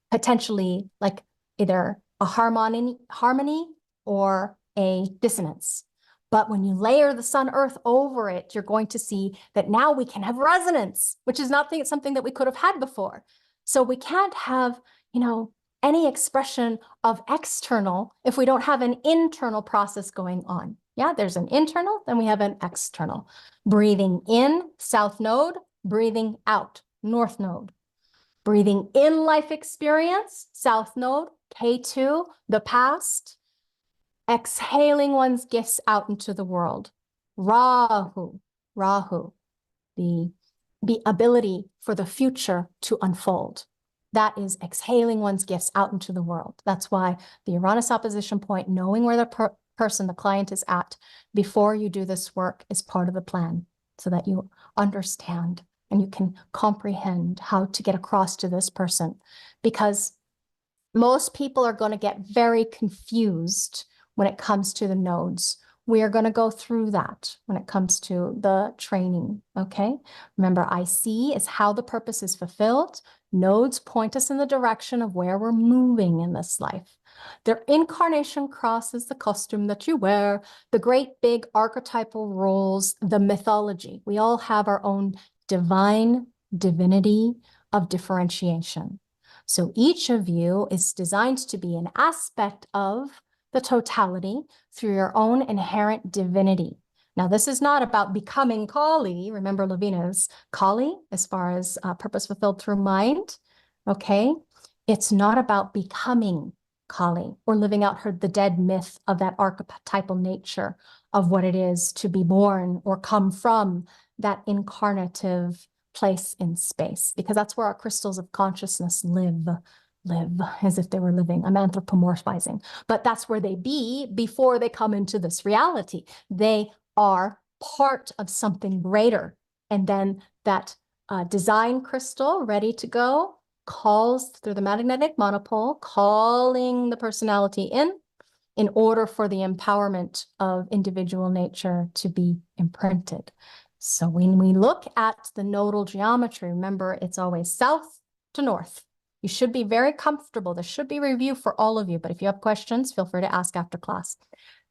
potentially like either a harmony or a dissonance. But when you layer the sun earth over it, you're going to see that now we can have resonance, which is not something that we could have had before. So we can't have, any expression of external if we don't have an internal process going on. Yeah, there's an internal, then we have an external. Breathing in, south node, breathing out, north node. Breathing in life experience, south node, K2, the past. Exhaling one's gifts out into the world. Rahu, the ability for the future to unfold. That is exhaling one's gifts out into the world. That's why the Uranus opposition point, knowing where the person, the client is at before you do this work is part of the plan, so that you understand and you can comprehend how to get across to this person. Because most people are going to get very confused when it comes to the nodes. We are going to go through that when it comes to the training, okay? Remember, IC is how the purpose is fulfilled. Nodes point us in the direction of where we're moving in this life. Their incarnation cross is the costume that you wear, the great big archetypal roles, the mythology. We all have our own divinity of differentiation. So each of you is designed to be an aspect of the totality through your own inherent divinity. Now, this is not about becoming Kali. Remember, Laveena's Kali as far as purpose fulfilled through mind, okay? It's not about becoming. Kali, or living out the dead myth of that archetypal nature of what it is to be born or come from that incarnative place in space, because that's where our crystals of consciousness live as if they were living. I'm anthropomorphizing, but that's where they be before they come into this reality. They are part of something greater. And then that design crystal ready to go calls through the magnetic monopole, calling the personality in order for the empowerment of individual nature to be imprinted. So when we look at the nodal geometry, remember, it's always south to north. You should be very comfortable. This should be review for all of you, but if you have questions, feel free to ask after class.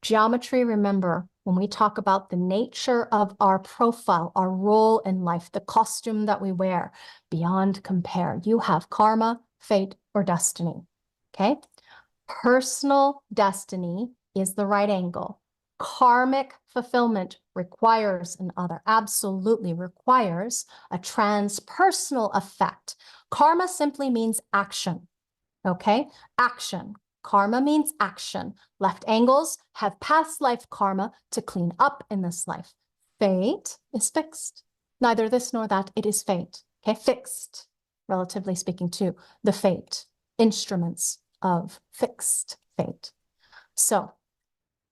Geometry, remember, when we talk about the nature of our profile, our role in life, the costume that we wear, beyond compare. You have karma, fate, or destiny, okay? Personal destiny is the right angle. Karmic fulfillment requires absolutely requires a transpersonal effect. Karma simply means action, okay? Action. Karma means action. Left angles have past life karma to clean up in this life. Fate is fixed. Neither this nor that, it is fate, okay? Fixed, relatively speaking, to the fate, instruments of fixed fate. So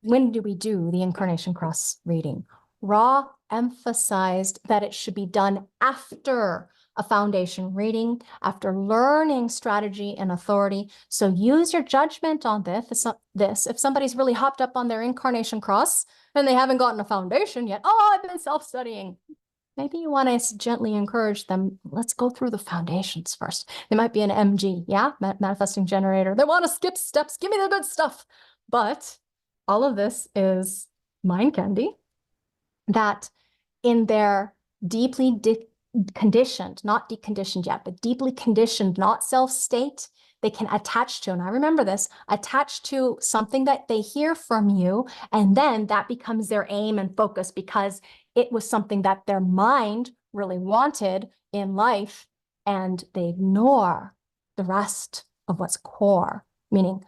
when do we do the Incarnation Cross reading? Ra emphasized that it should be done after a foundation reading, after learning strategy and authority. So use your judgment on this. If somebody's really hopped up on their Incarnation Cross and they haven't gotten a foundation yet, oh, I've been self-studying. Maybe you want to gently encourage them. Let's go through the foundations first. They might be an MG, yeah, manifesting generator. They want to skip steps. Give me the good stuff. But all of this is mind candy that in their deeply conditioned, not deconditioned yet, but deeply conditioned, not self state, they can attach to, and I remember this, attach to something that they hear from you, and then that becomes their aim and focus because it was something that their mind really wanted in life, and they ignore the rest of what's core, meaning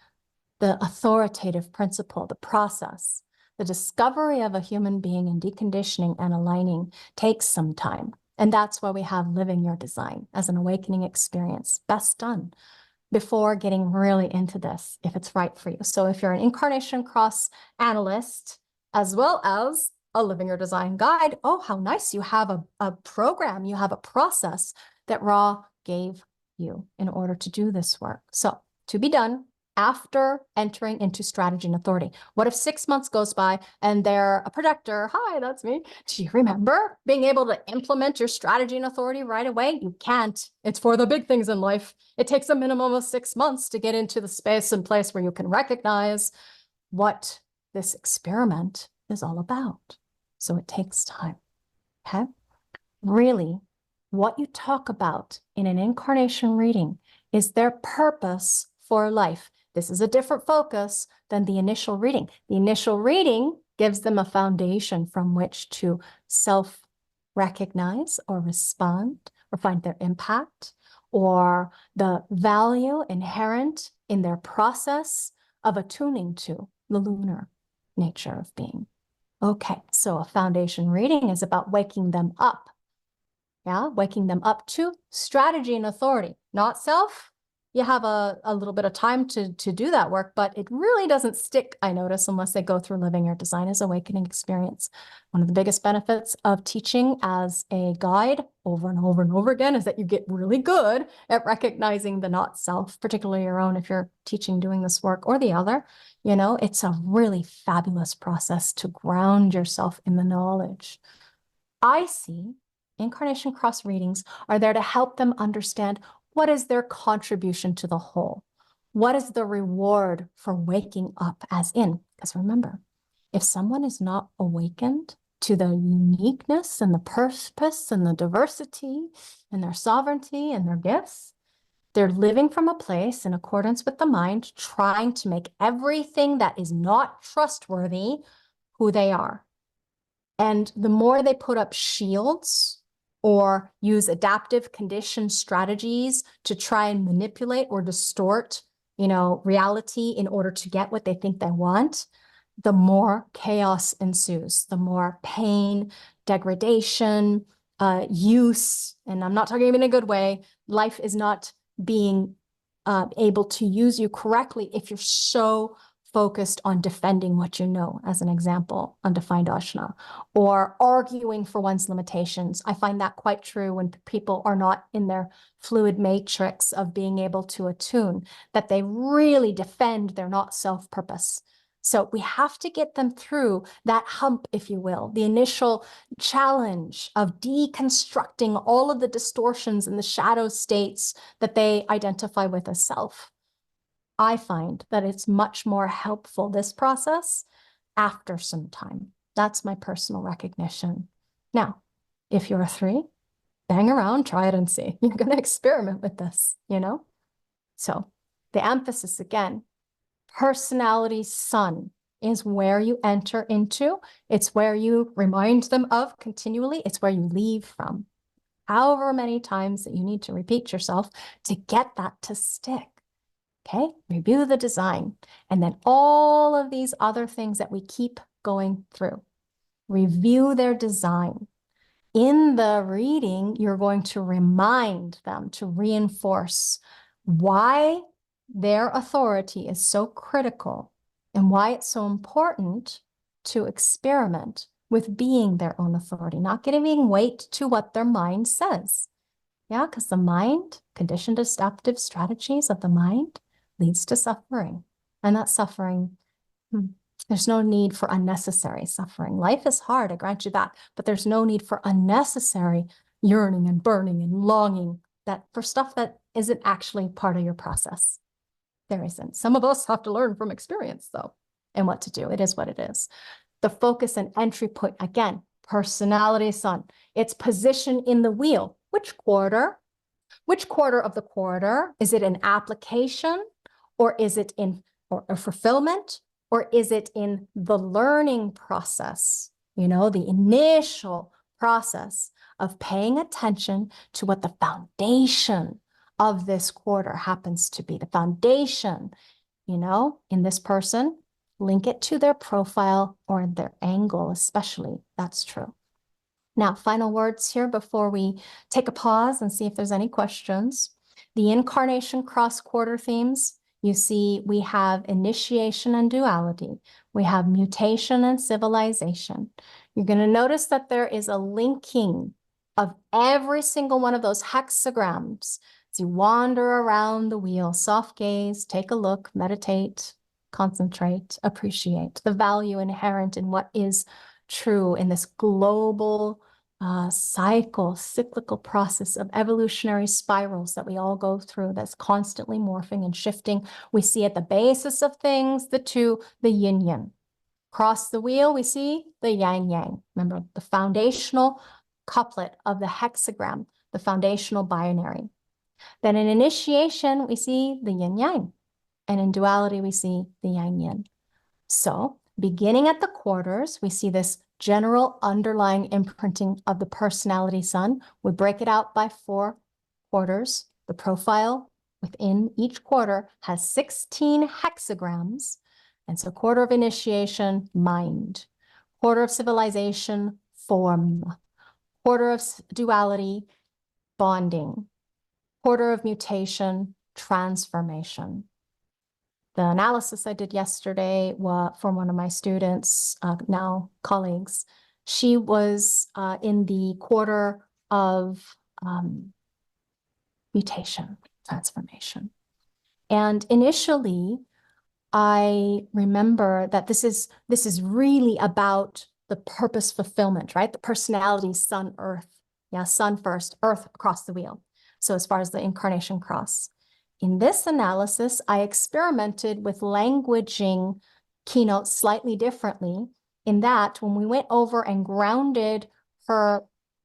the authoritative principle, the process. The discovery of a human being and deconditioning and aligning takes some time. And that's why we have living your design as an awakening experience, best done before getting really into this, if it's right for you. So if you're an Incarnation Cross analyst, as well as a living your design guide, oh, how nice. You have a program, you have a process that Ra gave you in order to do this work. So to be done after entering into strategy and authority. What if 6 months goes by and they're a projector? Hi, that's me. Do you remember being able to implement your strategy and authority right away? You can't. It's for the big things in life. It takes a minimum of 6 months to get into the space and place where you can recognize what this experiment is all about. So it takes time, okay? Really, what you talk about in an incarnation reading is their purpose for life. This is a different focus than the initial reading. The initial reading gives them a foundation from which to self-recognize or respond or find their impact or the value inherent in their process of attuning to the lunar nature of being. Okay, so a foundation reading is about waking them up. Yeah, waking them up to strategy and authority, not self. You have a little bit of time to do that work, but it really doesn't stick, I notice, unless they go through living your design as awakening experience. One of the biggest benefits of teaching as a guide over and over and over again is that you get really good at recognizing the not self, particularly your own if you're teaching doing this work or the other. You know, it's a really fabulous process to ground yourself in the knowledge. I see Incarnation Cross readings are there to help them understand what is their contribution to the whole. What is the reward for waking up as in? Because remember, if someone is not awakened to the uniqueness and the purpose and the diversity and their sovereignty and their gifts, they're living from a place in accordance with the mind, trying to make everything that is not trustworthy who they are. And the more they put up shields or use adaptive condition strategies to try and manipulate or distort reality in order to get what they think they want, the more chaos ensues, the more pain, degradation, use, and I'm not talking even in a good way. Life is not being able to use you correctly if you're so focused on defending what you know, as an example, undefined Ashna, or arguing for one's limitations. I find that quite true when people are not in their fluid matrix of being able to attune, that they really defend their not self-purpose. So we have to get them through that hump, if you will, the initial challenge of deconstructing all of the distortions and the shadow states that they identify with as self. I find that it's much more helpful, this process, after some time. That's my personal recognition. Now, if you're a 3, bang around, try it and see. You're going to experiment with this, So the emphasis again, personality sun is where you enter into. It's where you remind them of continually. It's where you leave from. However many times that you need to repeat yourself to get that to stick. Okay, review the design, and then all of these other things that we keep going through. Review their design. In the reading, you're going to remind them to reinforce why their authority is so critical and why it's so important to experiment with being their own authority, not giving weight to what their mind says. Yeah, because the mind, conditioned adaptive strategies of the mind, leads to suffering. And that suffering, there's no need for unnecessary suffering. Life is hard, I grant you that, but there's no need for unnecessary yearning and burning and longing for stuff that isn't actually part of your process. There isn't. Some of us have to learn from experience, though, and what to do. It is what it is. The focus and entry point, again, personality sun, its position in the wheel. Which quarter? Which quarter of the quarter? Is it an application, or is it in or a fulfillment, or is it in the learning process? The initial process of paying attention to what the foundation of this quarter happens to be. The foundation, in this person, link it to their profile or their angle, especially. That's true. Now, final words here before we take a pause and see if there's any questions. The incarnation cross-quarter themes, you see we have initiation and duality. We have mutation and civilization. You're going to notice that there is a linking of every single one of those hexagrams as you wander around the wheel. Soft gaze, take a look, meditate, concentrate, appreciate the value inherent in what is true in this global cyclical process of evolutionary spirals that we all go through, that's constantly morphing and shifting. We see at the basis of things, the yin yang. Across the wheel, we see the yang yang. Remember, the foundational couplet of the hexagram, the foundational binary. Then in initiation, we see the yin yang. And in duality, we see the yang yin. So beginning at the quarters, we see this general underlying imprinting of the personality sun. We break it out by 4 quarters. The profile within each quarter has 16 hexagrams. And so quarter of initiation, mind. Quarter of civilization, form. Quarter of duality, bonding. Quarter of mutation, transformation. The analysis I did yesterday from one of my students, now colleagues, she was in the quarter of mutation, transformation. And initially, I remember that this is really about the purpose fulfillment, right? The personality, sun, earth. Yeah, sun first, earth across the wheel. So as far as the incarnation cross. In this analysis, I experimented with languaging keynotes slightly differently, in that when we went over and grounded her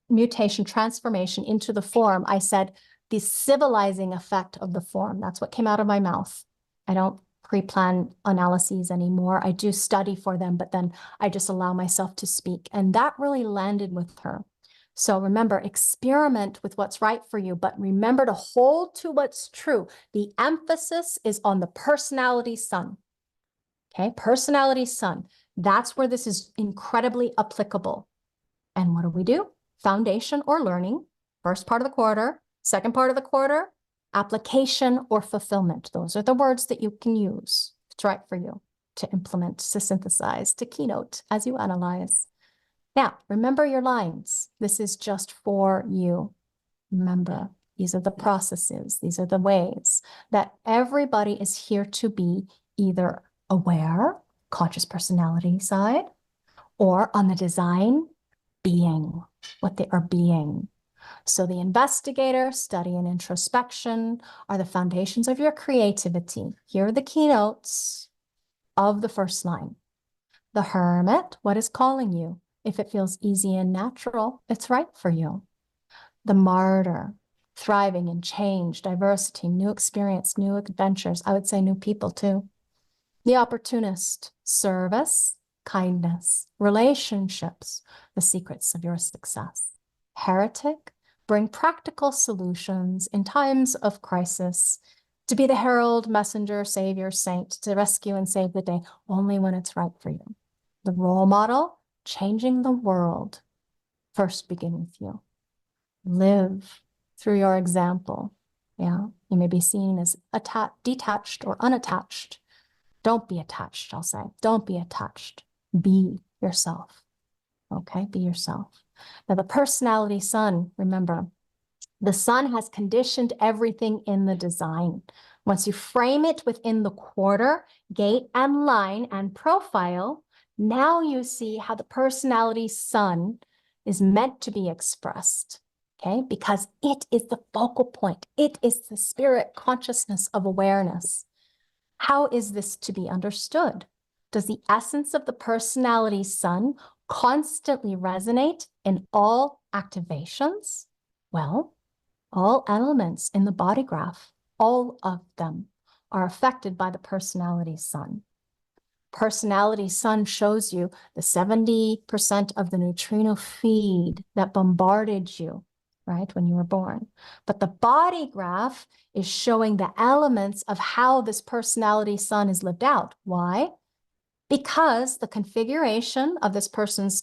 mutation transformation into the form, I said the civilizing effect of the form. That's what came out of my mouth. I don't pre-plan analyses anymore. I do study for them, but then I just allow myself to speak. And that really landed with her. So remember, experiment with what's right for you, but remember to hold to what's true. The emphasis is on the personality sun. Okay, personality sun. That's where this is incredibly applicable. And what do? Foundation or learning, first part of the quarter, second part of the quarter, application or fulfillment. Those are the words that you can use. It's right for you to implement, to synthesize, to keynote as you analyze. Now, remember your lines. This is just for you. Remember, these are the processes. These are the ways that everybody is here to be either aware, conscious personality side, or on the design, being, what they are being. So the investigator, study, and introspection are the foundations of your creativity. Here are the keynotes of the first line. The hermit, what is calling you? If it feels easy and natural, it's right for you. The martyr, thriving in change, diversity, new experience, new adventures. I would say new people too. The opportunist, service, kindness, relationships, the secrets of your success. Heretic, bring practical solutions in times of crisis, to be the herald, messenger, savior, saint, to rescue and save the day only when it's right for you. The role model, changing the world, first begin with you. Live through your example. Yeah, you may be seen as detached or unattached. Don't be attached, I'll say. Don't be attached. Be yourself. Okay, be yourself. Now, the personality sun, remember, the sun has conditioned everything in the design. Once you frame it within the quarter, gate and line and profile, now you see how the personality sun is meant to be expressed. Okay, because it is the focal point. It is the spirit consciousness of awareness. How is this to be understood? Does the essence of the personality sun constantly resonate in all activations? Well, all elements in the body graph, all of them are affected by the personality sun. Personality sun shows you the 70% of the neutrino feed that bombarded you, right, when you were born. But the body graph is showing the elements of how this personality sun is lived out. Why? Because the configuration of this person's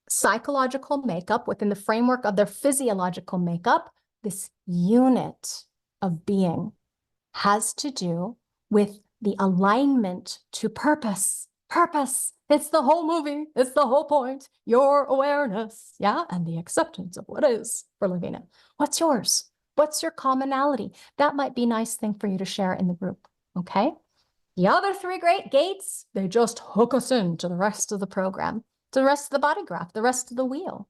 psychological makeup within the framework of their physiological makeup, this unit of being, has to do with the alignment to purpose. Purpose. It's the whole movie. It's the whole point. Your awareness, yeah, and the acceptance of what is for Laveena. What's yours? What's your commonality? That might be a nice thing for you to share in the group, okay? The other three great gates, they just hook us into the rest of the program, to the rest of the body graph, the rest of the wheel.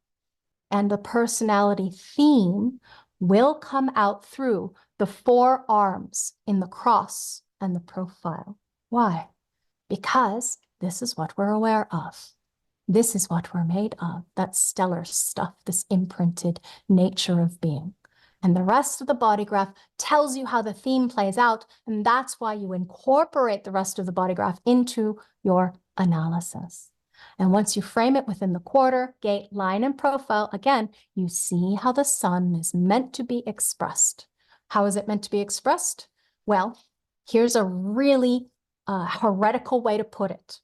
And the personality theme will come out through the 4 arms in the cross and the profile. Why? Because this is what we're aware of. This is what we're made of, that stellar stuff, this imprinted nature of being. And the rest of the body graph tells you how the theme plays out, and that's why you incorporate the rest of the body graph into your analysis. And once you frame it within the quarter, gate, line, and profile, again, you see how the sun is meant to be expressed. How is it meant to be expressed? Well, here's a really heretical way to put it.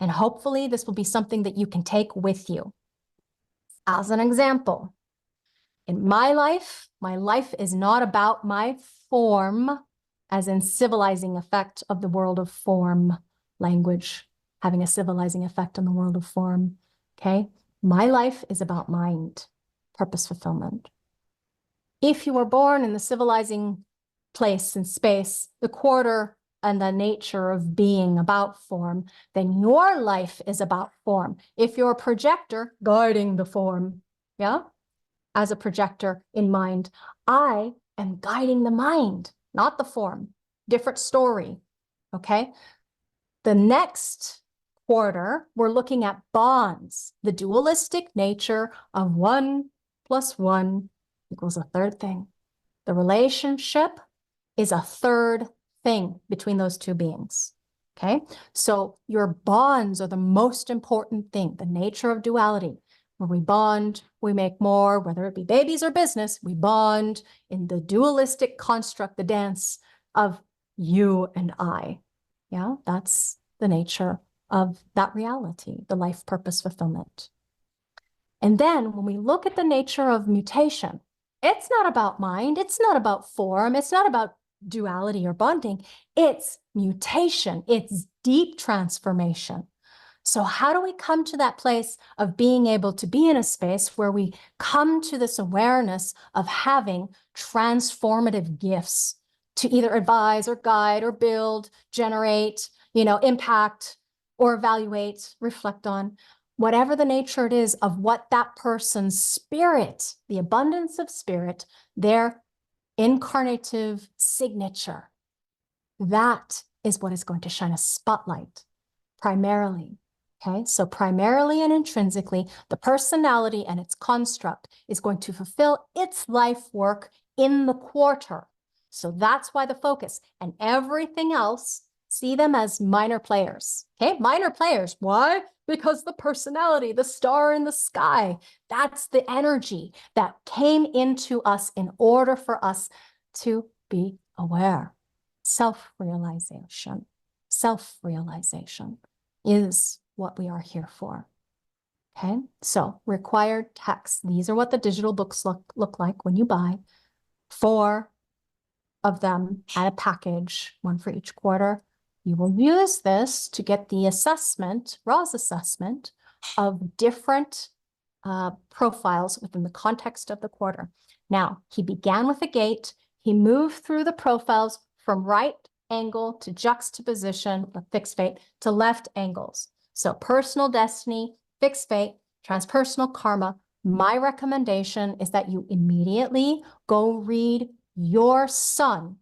And hopefully this will be something that you can take with you. As an example, in my life is not about my form, as in civilizing effect of the world of form, language, having a civilizing effect on the world of form, okay? My life is about mind, purpose fulfillment. If you were born in the civilizing place and space, the quarter and the nature of being about form, then your life is about form. If you're a projector, guiding the form, yeah? As a projector in mind, I am guiding the mind, not the form. Different story, okay? The next quarter, we're looking at bonds, the dualistic nature of 1 + 1 = a third thing. The relationship is a third thing between those two beings, okay? So your bonds are the most important thing, the nature of duality. where we bond, we make more, whether it be babies or business, we bond in the dualistic construct, the dance of you and I. Yeah, that's the nature of that reality, the life purpose fulfillment. And then when we look at the nature of mutation, it's not about mind, it's not about form, it's not about duality or bonding, it's mutation, it's deep transformation. So how do we come to that place of being able to be in a space where we come to this awareness of having transformative gifts to either advise or guide or build, generate, impact or evaluate, reflect on, whatever the nature it is of what that person's spirit, the abundance of spirit, their incarnative signature, that is what is going to shine a spotlight primarily. Okay, so primarily and intrinsically, the personality and its construct is going to fulfill its life work in the quarter. So that's why the focus, and everything else, see them as minor players. Okay, minor players. Why? Because the personality, the star in the sky, that's the energy that came into us in order for us to be aware. Self-realization. Self-realization is what we are here for. Okay, so required text. These are what the digital books look like when you buy. 4 of them at a package, 1 for each quarter. You will use this to get the assessment, Ra's assessment, of different profiles within the context of the quarter. Now, he began with a gate. He moved through the profiles from right angle to juxtaposition, or fixed fate, to left angles. So personal destiny, fixed fate, transpersonal karma. My recommendation is that you immediately go read your sun,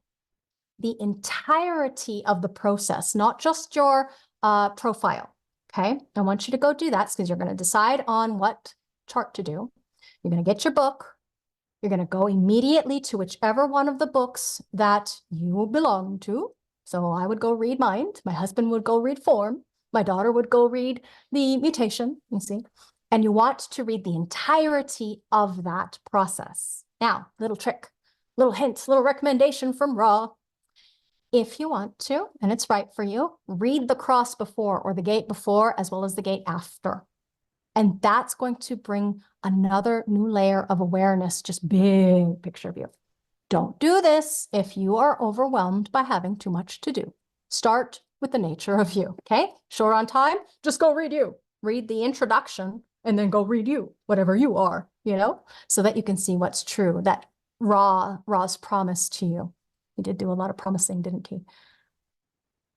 the entirety of the process, not just your profile. Okay, I want you to go do that because you're going to decide on what chart to do. You're going to get your book. You're going to go immediately to whichever one of the books that you belong to. So I would go read Mind. My husband would go read Form. My daughter would go read the Mutation, you see. And you want to read the entirety of that process. Now, little trick, little hint, little recommendation from Ra. If you want to, and it's right for you, read the cross before or the gate before as well as the gate after. And that's going to bring another new layer of awareness, just big picture view. Don't do this if you are overwhelmed by having too much to do. Start with the nature of you, okay? Short on time, just go read you. Read the introduction and then go read you, whatever you are, so that you can see what's true, that Ra's promise to you. He did do a lot of promising, didn't he?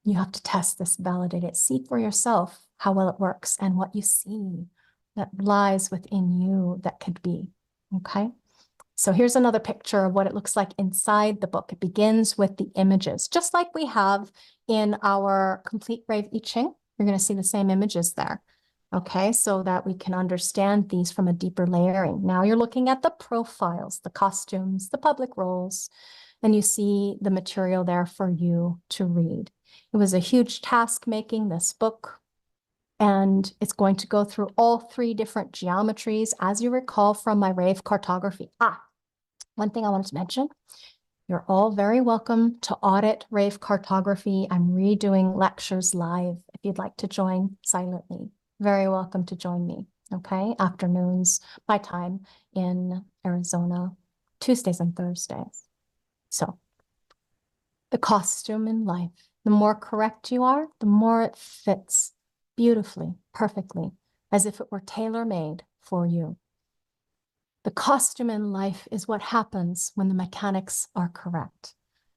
You have to test this, validate it, see for yourself how well it works and what you see that lies within you that could be, okay? So here's another picture of what it looks like inside the book. It begins with the images, just like we have in our complete Rave I Ching. You're going to see the same images there, okay? So that we can understand these from a deeper layering. Now you're looking at the profiles, the costumes, the public roles, and you see the material there for you to read. It was a huge task making this book, and it's going to go through all 3 different geometries, as you recall from my Rave cartography. One thing I wanted to mention, you're all very welcome to audit Rave cartography. I'm redoing lectures live if you'd like to join silently. Very welcome to join me, okay? Afternoons, my time in Arizona, Tuesdays and Thursdays. So the costume in life, the more correct you are, the more it fits beautifully, perfectly, as if it were tailor-made for you. The costume in life is what happens when the mechanics are correct.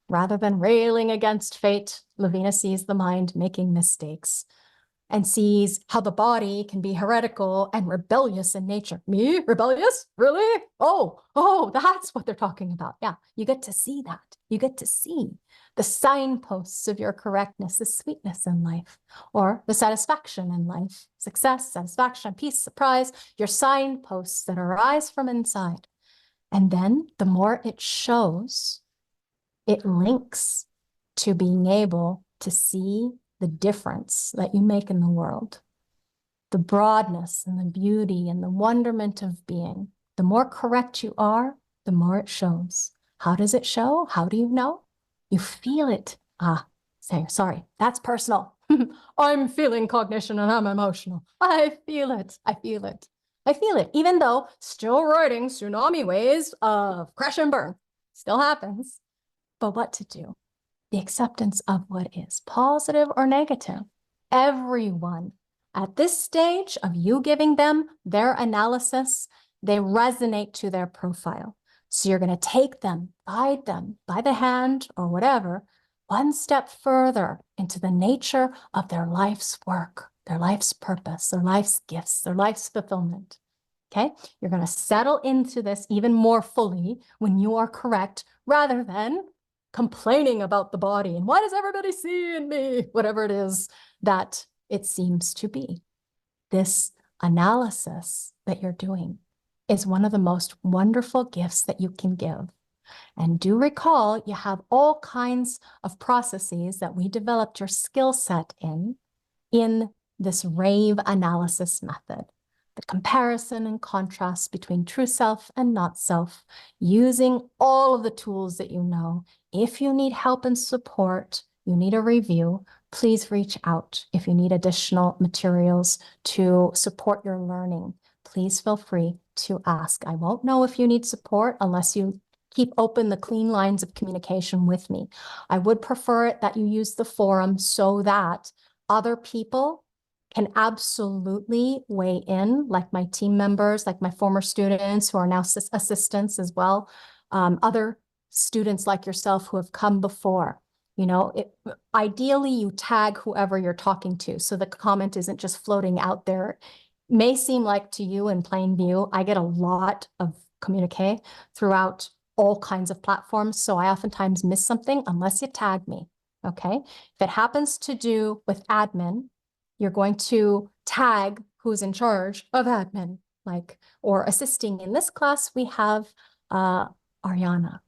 Rather than railing against fate, Laveena sees the mind making mistakes and sees how the body can be heretical and rebellious in nature. Me? Rebellious? Really? Oh, that's what they're talking about. Yeah, you get to see that. You get to see the signposts of your correctness, the sweetness in life, or the satisfaction in life, success, satisfaction, peace, surprise, your signposts that arise from inside. And then the more it shows, it links to being able to see the difference that you make in the world. the broadness and the beauty and the wonderment of being. The more correct you are, the more it shows. How does it show? How do you know? You feel it. Sorry, that's personal. I'm feeling cognition and I'm emotional. I feel it. I feel it. I feel it, even though still riding tsunami waves of crash and burn. Still happens. But what to do? The acceptance of what is, positive or negative. Everyone at this stage of you giving them their analysis, they resonate to their profile. So you're going to take them by the hand or whatever, one step further into the nature of their life's work, their life's purpose, their life's gifts, their life's fulfillment. Okay? You're going to settle into this even more fully when you are correct, rather than complaining about the body and why does everybody see in me, whatever it is that it seems to be. This analysis that you're doing is one of the most wonderful gifts that you can give. And do recall, you have all kinds of processes that we developed your skill set in this rave analysis method. The comparison and contrast between true self and not self, using all of the tools that you know. If you need help and support, you need a review, please reach out. If you need additional materials to support your learning, please feel free to ask. I won't know if you need support unless you keep open the clean lines of communication with me. I would prefer it that you use the forum so that other people can absolutely weigh in, like my team members, like my former students who are now assistants as well, other students like yourself who have come before. You know, ideally you tag whoever you're talking to so the comment isn't just floating out there. It may seem like to you in plain view, I get a lot of communique throughout all kinds of platforms, so I oftentimes miss something unless you tag me, okay? If it happens to do with admin, you're going to tag who's in charge of admin, like, or assisting. In this class, we have Ariana.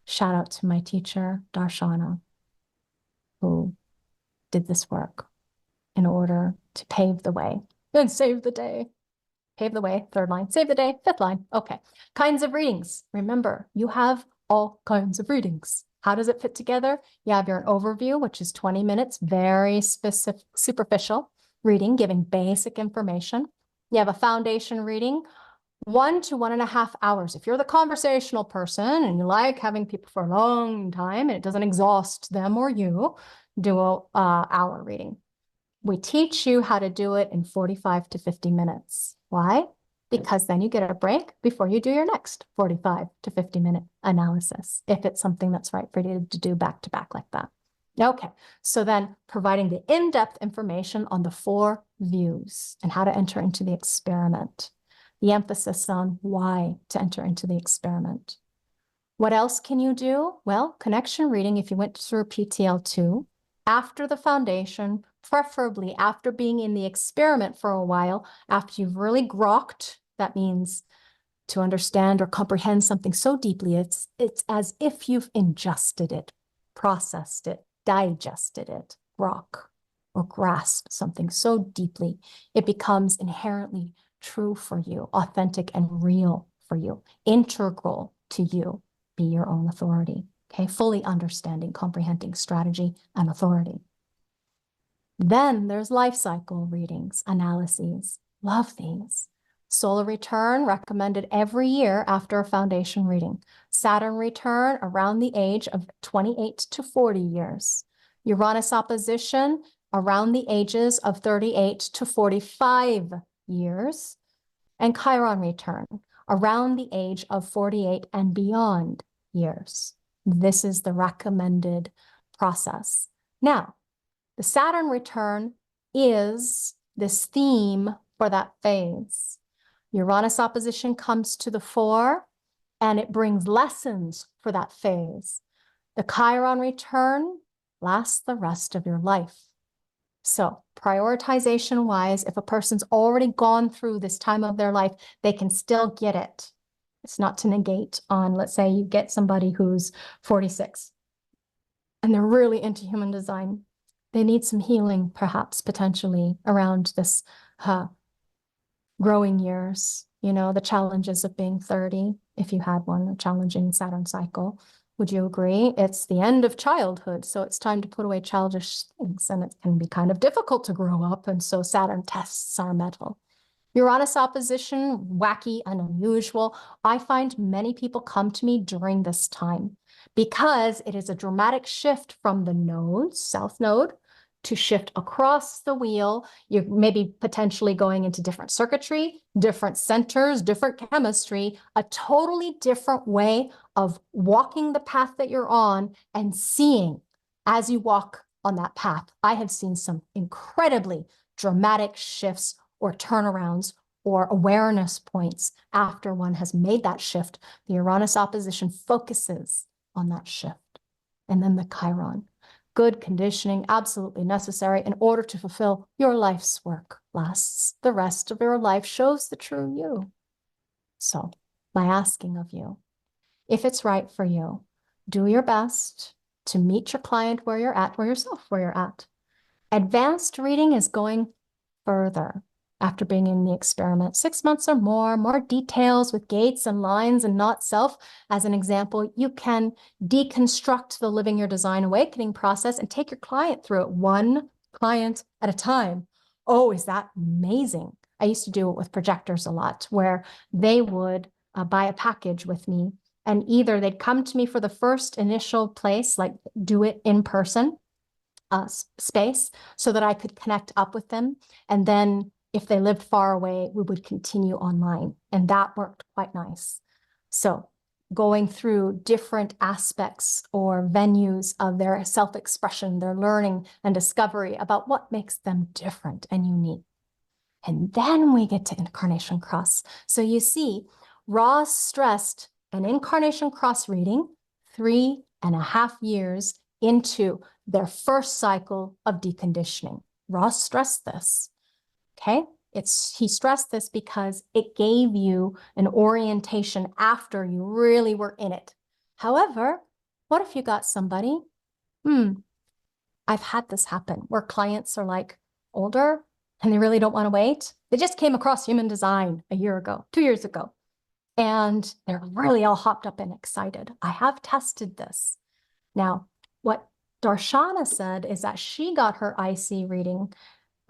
Shout out to my teacher, Darshana, who did this work in order to pave the way and save the day. Pave the way, third line, save the day, fifth line. Okay. Kinds of readings. Remember, you have all kinds of readings. How does it fit together? You have your overview, which is 20 minutes, very specific, superficial reading, giving basic information. You have a foundation reading, 1 to 1.5 hours. If you're the conversational person and you like having people for a long time and it doesn't exhaust them or you, do a hour reading. We teach you how to do it in 45 to 50 minutes. Why? Because then you get a break before you do your next 45 to 50-minute analysis, if it's something that's right for you to do back to back like that. Okay, so then providing the in-depth information on the 4 views and how to enter into the experiment. The emphasis on why to enter into the experiment. What else can you do? Well, connection reading, if you went through PTL2, after the foundation, preferably after being in the experiment for a while, after you've really grokked, that means to understand or comprehend something so deeply, it's as if you've ingested it, processed it, digested it, grok or grasp something so deeply, it becomes inherently true for you, authentic and real for you, integral to you. Be your own authority. Okay, fully understanding, comprehending strategy and authority. Then there's life cycle readings, analyses. Love these. Solar return recommended every year after a foundation reading. Saturn return around the age of 28 to 40 years. Uranus opposition around the ages of 38 to 45 years. And Chiron return around the age of 48 and beyond years. This is the recommended process. Now, the Saturn return is this theme for that phase. Uranus opposition comes to the fore, and it brings lessons for that phase. The Chiron return lasts the rest of your life. So prioritization-wise, if a person's already gone through this time of their life, they can still get it. It's not to negate on, let's say you get somebody who's 46 and they're really into human design. They need some healing, perhaps, potentially, around this growing years, the challenges of being 30, if you had one, a challenging Saturn cycle. Would you agree? It's the end of childhood, so it's time to put away childish things, and it can be kind of difficult to grow up, and so Saturn tests our mettle. Uranus opposition, wacky and unusual. I find many people come to me during this time because it is a dramatic shift from the nodes, south node, to shift across the wheel. You're maybe potentially going into different circuitry, different centers, different chemistry, a totally different way of walking the path that you're on and seeing as you walk on that path. I have seen some incredibly dramatic shifts or turnarounds or awareness points after one has made that shift. The Uranus opposition focuses on that shift. And then the Chiron. Good conditioning, absolutely necessary in order to fulfill your life's work. Lasts the rest of your life, shows the true you. So, my asking of you, if it's right for you, do your best to meet your client where you're at, or yourself where you're at. Advanced reading is going further after being in the experiment, 6 months or more details with gates and lines and not self. As an example, you can deconstruct the Living Your Design Awakening process and take your client through it, one client at a time. Oh, is that amazing? I used to do it with projectors a lot, where they would buy a package with me, and either they'd come to me for the first initial place, like do it in person, space, so that I could connect up with them. And then if they lived far away, we would continue online. And that worked quite nice. So going through different aspects or venues of their self-expression, their learning and discovery about what makes them different and unique. And then we get to Incarnation Cross. So you see, Ross stressed an Incarnation Cross reading 3.5 years into their first cycle of deconditioning. Ross stressed this, okay? He stressed this because it gave you an orientation after you really were in it. However, what if you got somebody, I've had this happen, where clients are like older and they really don't want to wait. They just came across human design a year ago, 2 years ago, and they're really all hopped up and excited. I have tested this. Now, what Darshana said is that she got her IC reading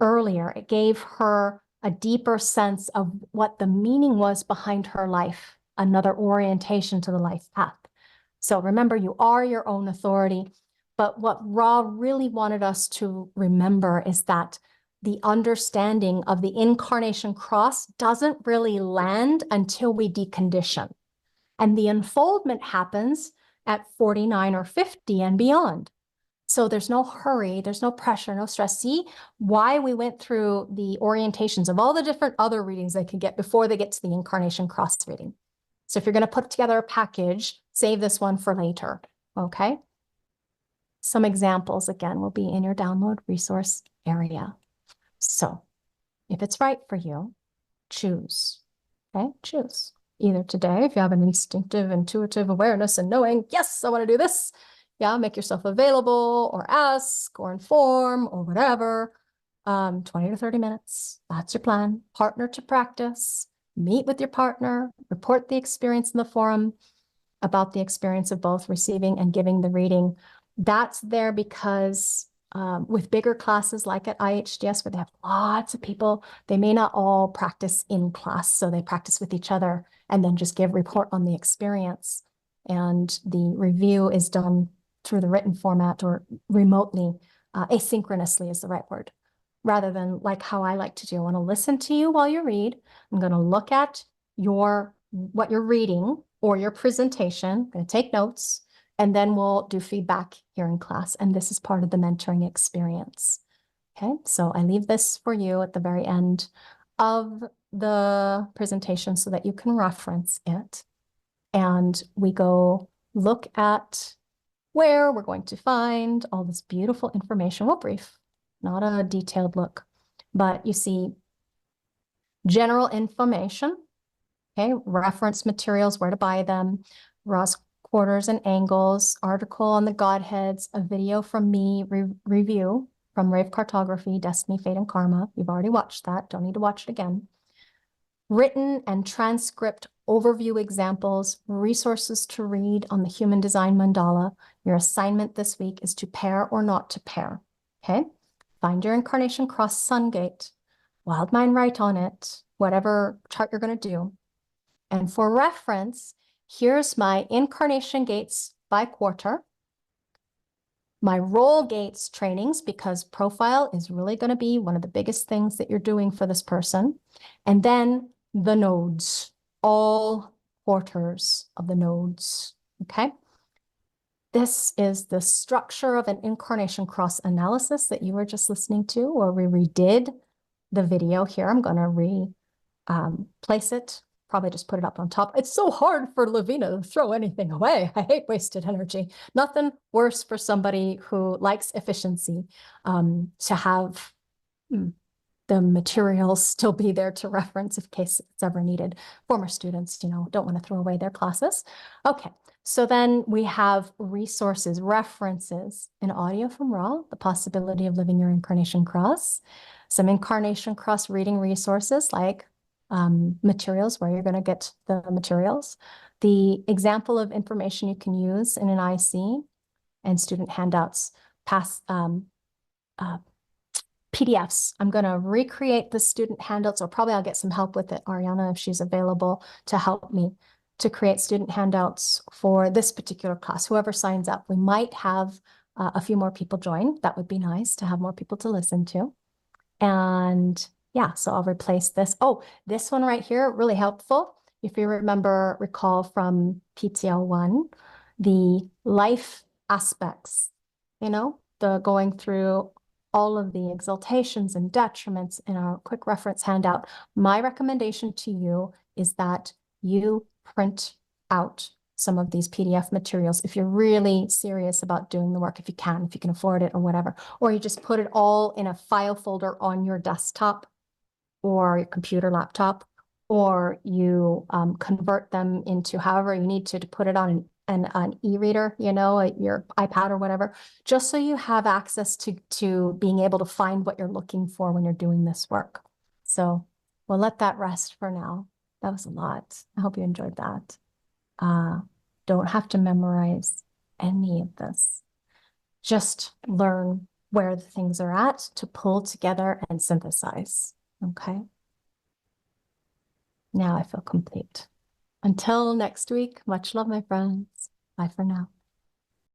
earlier. It gave her a deeper sense of what the meaning was behind her life, another orientation to the life path. So remember, you are your own authority. But what Ra really wanted us to remember is that the understanding of the Incarnation Cross doesn't really land until we decondition. And the unfoldment happens at 49 or 50 and beyond. So there's no hurry, there's no pressure, no stress. See why we went through the orientations of all the different other readings they could get before they get to the Incarnation Cross reading. So if you're going to put together a package, save this one for later, okay? Some examples, again, will be in your download resource area. So if it's right for you, choose, okay? Choose. Either today, if you have an instinctive, intuitive awareness and knowing, yes, I want to do this. Yeah, make yourself available or ask or inform or whatever. 20 to 30 minutes. That's your plan. Partner to practice. Meet with your partner. Report the experience in the forum about the experience of both receiving and giving the reading. That's there because with bigger classes like at IHDS, where they have lots of people, they may not all practice in class. So they practice with each other and then just give report on the experience. And the review is done through the written format or remotely, asynchronously is the right word, rather than like how I like to do. I want to listen to you while you read. I'm going to look at what you're reading or your presentation. I'm going to take notes, and then we'll do feedback here in class. And this is part of the mentoring experience. Okay, so I leave this for you at the very end of the presentation so that you can reference it. And we go look at where we're going to find all this beautiful information. Well, brief, not a detailed look, but you see general information, okay, reference materials, where to buy them, Ross quarters and angles, article on the Godheads, a video from me, review from Rave Cartography, Destiny, Fate, and Karma. You've already watched that. Don't need to watch it again. Written and transcript overview examples, resources to read on the Human Design Mandala. Your assignment this week is to pair or not to pair, okay? Find your Incarnation Cross Sun Gate, Wild Mind Right on it, whatever chart you're going to do. And for reference, here's my Incarnation Gates by quarter, my Roll Gates trainings, because profile is really going to be one of the biggest things that you're doing for this person. And then the nodes, all quarters of the nodes, okay? This is the structure of an Incarnation Cross analysis that you were just listening to, or we redid the video here. I'm going to place it, probably just put it up on top. It's so hard for Laveena to throw anything away. I hate wasted energy. Nothing worse for somebody who likes efficiency, to have the materials still be there to reference in case it's ever needed. Former students, you know, don't want to throw away their classes. Okay, so then we have resources, references, an audio from Ra, the possibility of living your Incarnation Cross, some Incarnation Cross reading resources like materials, where you're going to get the materials, the example of information you can use in an IC, and student handouts, PDFs. I'm going to recreate the student handouts, or probably I'll get some help with it, Ariana, if she's available to help me to create student handouts for this particular class. Whoever signs up, we might have a few more people join. That would be nice to have more people to listen to. And yeah, so I'll replace this. Oh, this one right here, really helpful. If you recall from PTL1, the life aspects, you know, the going through all of the exaltations and detriments in a quick reference handout. My recommendation to you is that you print out some of these PDF materials if you're really serious about doing the work, if you can afford it or whatever, or you just put it all in a file folder on your desktop or your computer laptop, or you convert them into however you need to put it on an e-reader, you know, your iPad or whatever, just so you have access to being able to find what you're looking for when you're doing this work. So we'll let that rest for now. That was a lot. I hope you enjoyed that. Don't have to memorize any of this. Just learn where the things are at to pull together and synthesize. Okay. Now I feel complete. Until next week, much love, my friends. Bye for now.